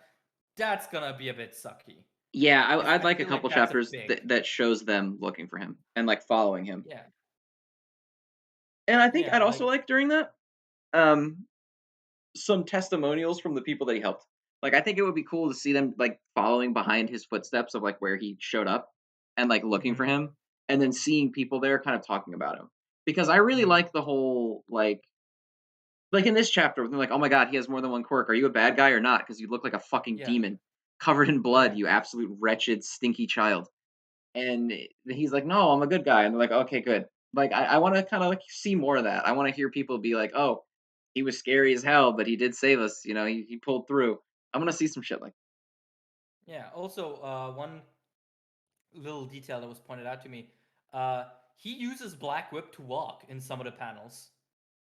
that's gonna be a bit sucky. Yeah, Because I'd I like a feel couple like that's a chapters big, that shows them looking for him and like following him. yeah, And I think yeah, I'd like, also like during that um some testimonials from the people that he helped. Like I think it would be cool to see them like following behind his footsteps of like where he showed up and like looking for hmm him and then seeing people there kind of talking about him. because I really Mhm. like the whole like in this chapter, they're like, "Oh my god, he has more than one quirk. Are you a bad guy or not? Because you look like a fucking Yeah. demon covered in blood, Yeah. you absolute wretched, stinky child." And he's like, "No, I'm a good guy." And they're like, "Okay, good." Like I want to kind of like see more of that. I want to hear people be like, "Oh, he was scary as hell, but he did save us. You know, he pulled through." I want to see some shit like. Yeah. Also, one little detail that was pointed out to me. Uh, he uses Black Whip to walk in some of the panels.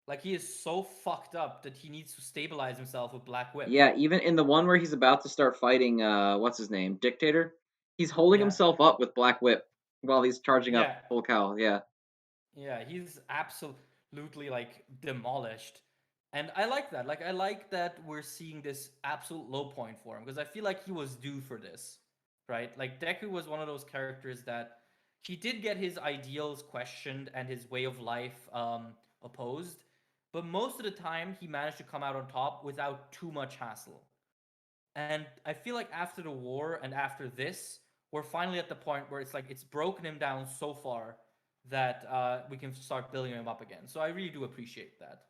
Like he is so fucked up that he needs to stabilize himself with Black Whip. Yeah, even in the one where he's about to start fighting, what's his name, Dictator, he's holding Yeah. himself up with Black Whip while he's charging up Yeah. full cow. Yeah, Yeah, he's absolutely like demolished. And I like that. Like I like that we're seeing this absolute low point for him because I feel like he was due for this. Right? Like Deku was one of those characters that he did get his ideals questioned and his way of life opposed, but most of the time he managed to come out on top without too much hassle. And I feel like after the war and after this, we're finally at the point where it's like it's broken him down so far that we can start building him up again. So I really do appreciate that.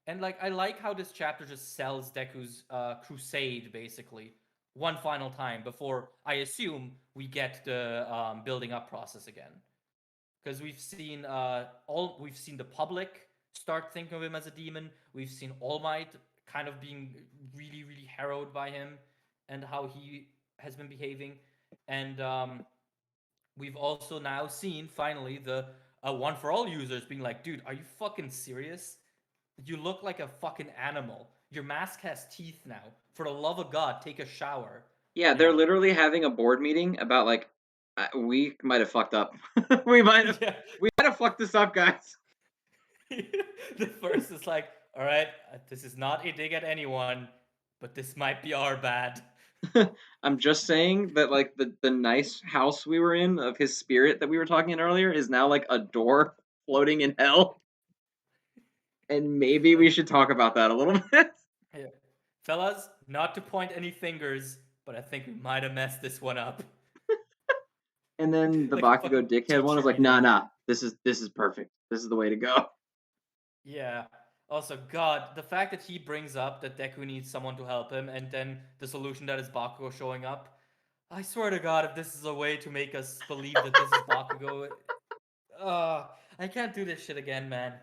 And like I like how this chapter just sells Deku's crusade basically one final time before I assume we get the building up process again because we've seen the public start thinking of him as a demon. We've seen All Might kind of being really harrowed by him and how he has been behaving, and we've also now seen finally the One for All users being like, dude, are you fucking serious? You look like a fucking animal. Your mask has teeth now. For the love of God, take a shower. yeah, You they're know? literally having a board meeting about like we might have fucked up. we might have Yeah. we might have fucked this up, guys. The first is like, all right, this is not a dig at anyone, but this might be our bad. I'm just saying that like the nice house we were in of his spirit that we were talking in earlier is now like a door floating in hell, and maybe we Like, should talk about that a little bit. yeah. Fellas, not to point any fingers, but I think we might have messed this one up. And then the Like a Bakugo fucking dickhead one was like, teacher-aided. nah, this is perfect. This is the way to go. Yeah. Also, God, the fact that he brings up that Deku needs someone to help him, and then the solution that is Bakugo showing up. I swear to God, if this is a way to make us believe that this is Bakugo, I can't do this shit again, man.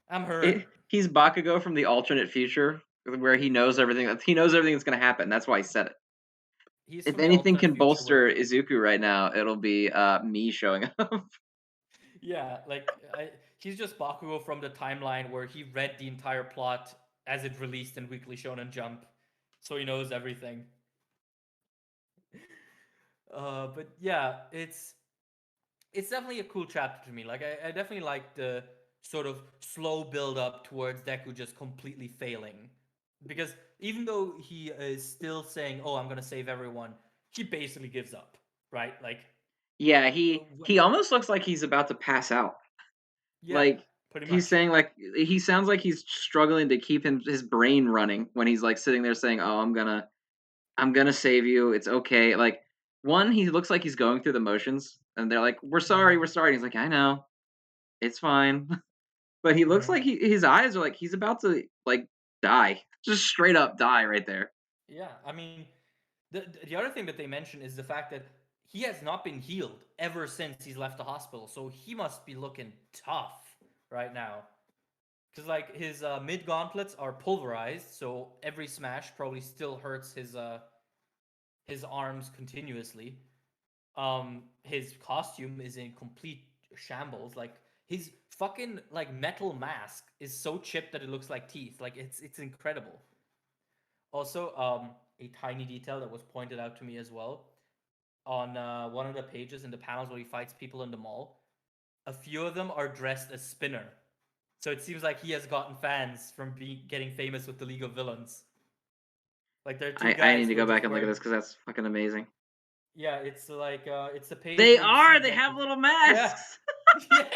I'm hurt. He's Bakugo from the alternate future where he knows everything that's going to happen. That's why he said it. He's If from the anything alternate can future bolster where, Izuku right now, it'll be me showing up. yeah, like he's just Bakugo from the timeline where he read the entire plot as it released in Weekly Shonen Jump, so he knows everything. But yeah, it's definitely a cool chapter to me. Like I definitely like the sort of slow build up towards Deku just completely failing, because even though he is still saying, "Oh, I'm gonna save everyone," he basically gives up, right? Like, Yeah, uh, he almost looks like he's about to pass out. yeah, Like pretty he's much. saying like he sounds like he's struggling to keep his brain running when he's like sitting there saying, "Oh, I'm gonna save you. It's okay." Like one, he looks like he's going through the motions, and they're like, "We're sorry, Hmm. we're sorry." And he's like, "I know, it's fine," but he looks Hmm. like his eyes are like he's about to like die, just straight up die right there. Yeah, I mean, the other thing that they mention is the fact that he has not been healed ever since he's left the hospital, so he must be looking tough right now. Because like his mid gauntlets are pulverized, so every smash probably still hurts his arms continuously. His costume is in complete shambles. Like his fucking like metal mask is so chipped that it looks like teeth. Like it's incredible. Also, a tiny detail that was pointed out to me as well on one of the pages in the panels where he fights people in the mall. A few of them are dressed as Spinner. So it seems like he has gotten fans from getting famous with the League of Villains. Like there are two I need guys to who are go back just and look at wearing. this because that's fucking amazing. Yeah, it's like it's a page They where you see are. They Deku. have little Yeah. masks. Yes.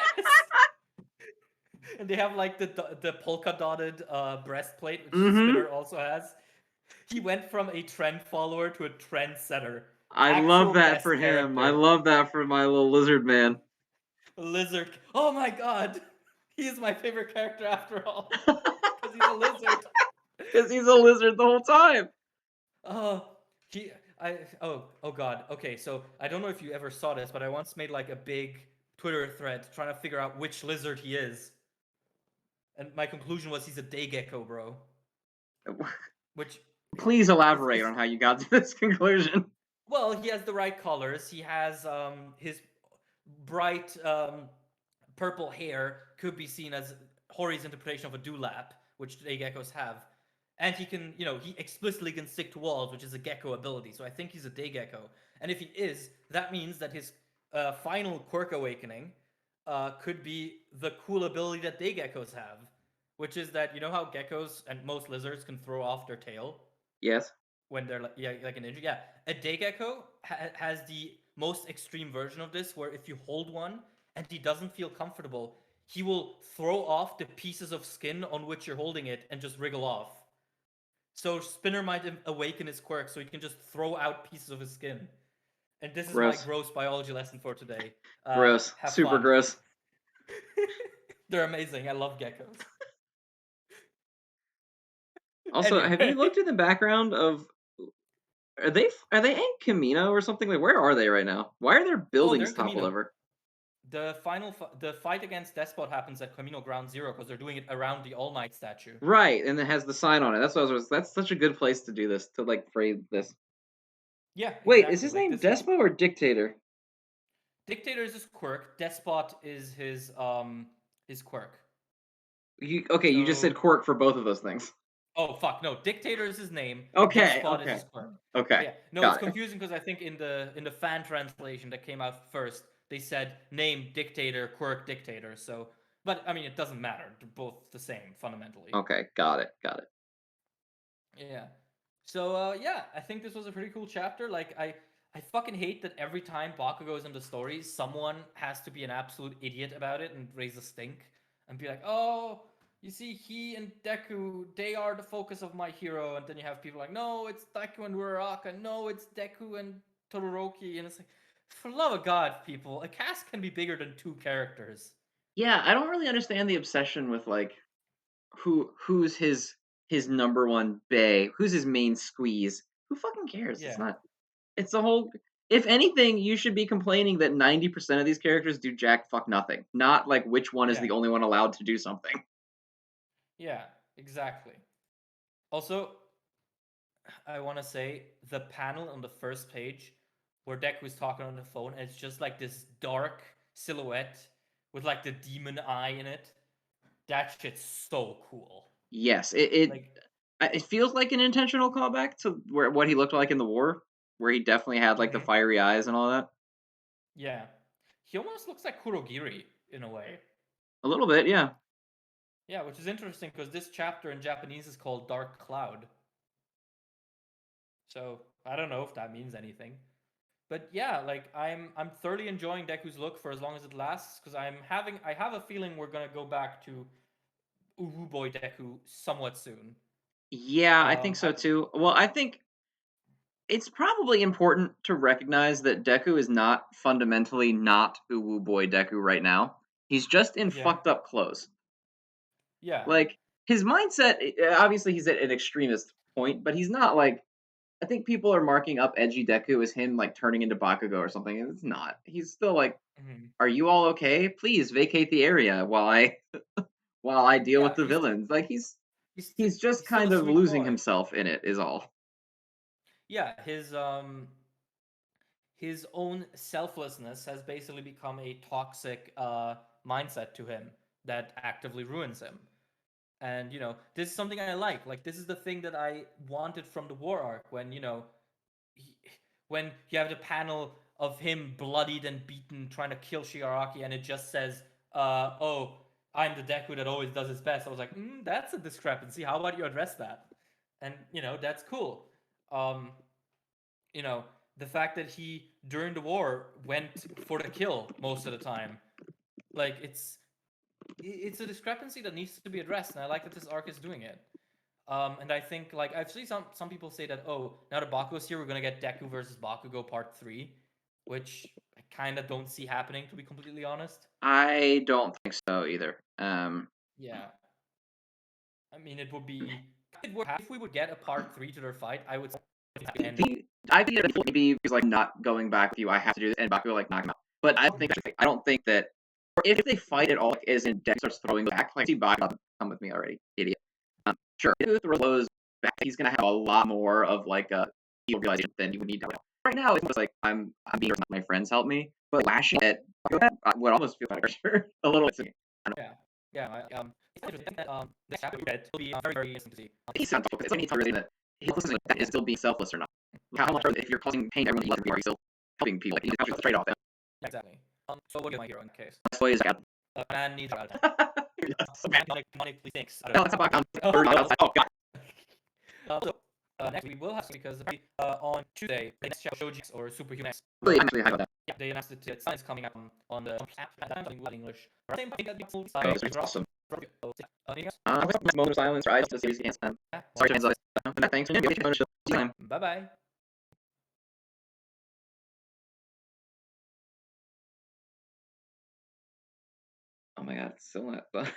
And they have like the polka dotted breastplate, which Mm-hmm. Spinner also has. He went from a trend follower to a trendsetter. I love Actual that for best him. I character. love that for my little lizard man. Lizard. Oh my god. He's my favorite character after all, because he's a lizard. Because he's a lizard the whole time. Oh, he, oh god. Okay, so I don't know if you ever saw this, but I once made like a big Twitter thread trying to figure out which lizard he is, and my conclusion was he's a day gecko, bro. Which Please elaborate it's on how you got to this conclusion. well, he has the right colors. He has his bright purple hair could be seen as Hori's interpretation of a dewlap, which day geckos have. And he can, he explicitly can stick to walls, which is a gecko ability. So I think he's a day gecko. And if he is, that means that his final quirk awakening could be the cool ability that day geckos have, which is that you know how geckos and most lizards can throw off their tail Yes. when they're like an ninja. Yeah, a day gecko has the most extreme version of this, where if you hold one and he doesn't feel comfortable, he will throw off the pieces of skin on which you're holding it and just wriggle off. So Spinner might awaken his quirk, so he can just throw out pieces of his skin. And this is my Gross. gross biology lesson for today. Gross. Have Super fun. gross. They're amazing. I love geckos. Also, have you Anyway. looked at the background of are they in Camino or something? Like, where are they right now? Why are their Oh, they're buildings in toppled Camino. over? The fight against Despot happens at Camino Ground Zero because they're doing it around the All Might statue. Right, and it has the sign on it. That's what I was. That's such a good place to do this, to like phrase this. Yeah, Wait, is exactly. his Like name this is Despo or Dictator? Dictator is his quirk. Despot is his quirk. Okay, you just said So quirk for both of those things. oh fuck no, Dictator is his name. Okay, Despot is okay, his quirk. But okay, yeah, no, it's got it. confusing because I think in the fan translation that came out first, they said name Dictator, quirk Dictator. So, but I mean, it doesn't matter. They're both the same fundamentally. Okay, got it, got it. Yeah. So yeah, I think this was a pretty cool chapter. Like I fucking hate that every time Bakugo is in the story, someone has to be an absolute idiot about it and raise a stink and be like, "Oh, you see, he and Deku, they are the focus of my hero." And then you have people like, "No, it's Deku and Uraraka. No, it's Deku and Todoroki." And it's like, for the love of God, people, a cast can be bigger than two characters. Yeah, I don't really understand the obsession with like who's his number one bay, who's his main squeeze. Who fucking cares? It's Yeah. not. It's the whole. If anything, you should be complaining that 90% of these characters do jack fuck nothing. Not like which one is Yeah. the only one allowed to do something. Yeah. Exactly. Also, I want to say the panel on the first page where Deku's talking on the phone, and it's just like this dark silhouette with like the demon eye in it. That shit's so cool. Yes, it Like, it feels like an intentional callback to where what he looked like in the war, where he definitely had like the fiery eyes and all that. yeah. He almost looks like Kurogiri in a way. A little bit, yeah. Yeah, which is interesting because this chapter in Japanese is called Dark Cloud. So I don't know if that means anything. But yeah, like I'm thoroughly enjoying Deku's look for as long as it lasts because I have a feeling we're gonna go back to Uwu Boy Deku somewhat soon. Yeah, I think so I too. Well, I think it's probably important to recognize that Deku is not fundamentally not Uwu Boy Deku right now. He's just in Yeah, fucked up clothes. yeah, Like his mindset, obviously he's at an extremist point, but he's not like I think people are marking up edgy Deku as him like turning into Bakugo or something, and it's not. He's still like, mhm. "Are you all okay? Please vacate the area while I deal with Yeah. the villains." Like he's just He's still a kind of sweet losing boy. himself in it is all. Yeah, his own selflessness has basically become a toxic mindset to him that actively ruins him. And this is something I like. Like this is the thing that I wanted from the war arc when he, when you have the panel of him bloodied and beaten trying to kill Shigaraki, and it just says, "Oh, I'm the Deku that always does his best." I was like, "That's a discrepancy. How about you address that?" And that's cool. Um, you know, the fact that he during the war went for the kill most of the time, like it's a discrepancy that needs to be addressed, and I like that this arc is doing it. And I think like I've seen some people say that now that Bakugo's here, we're gonna get Deku versus Bakugo Part 3, which I kind of don't see happening, to be completely honest. I don't think so either. Yeah, I mean, it would be if we would get a part three to their fight, I would say the ending. I think it maybe he's like not going back with you. I have to do this, and Baku will like knock him out. But I don't think that. Or if they fight at all, like, is in Deck starts throwing back, like see Baku come with me already, idiot. Sure, if he throws back, he's gonna have a lot more of like a heal realization than you would need. Right now, it's like I'm being my friends help me, but lashing at would almost feel better a little bit. Yeah, yeah. It's interesting that this chapter read will be very, very interesting to see. He's not it's like he's really that his that is still being selfless or not. How much if you're causing pain to everyone you love, are you still helping people? Like, you have to trade off. Yeah, exactly. So what is my hero in the case? That's why he's like, Man needs out of Monically thinks. no, it's about oh god. So, next we will have because on Tuesday the next Shoji or Superhuman X. I'm actually high about that. Yeah, they announced it. It's coming out on the app. I'm in English. Same thing. Oh, it's awesome. Anything else? Moment of silence for Ice to see his hands. Sorry, James. Thanks. Bye bye. Oh my god, it's still not.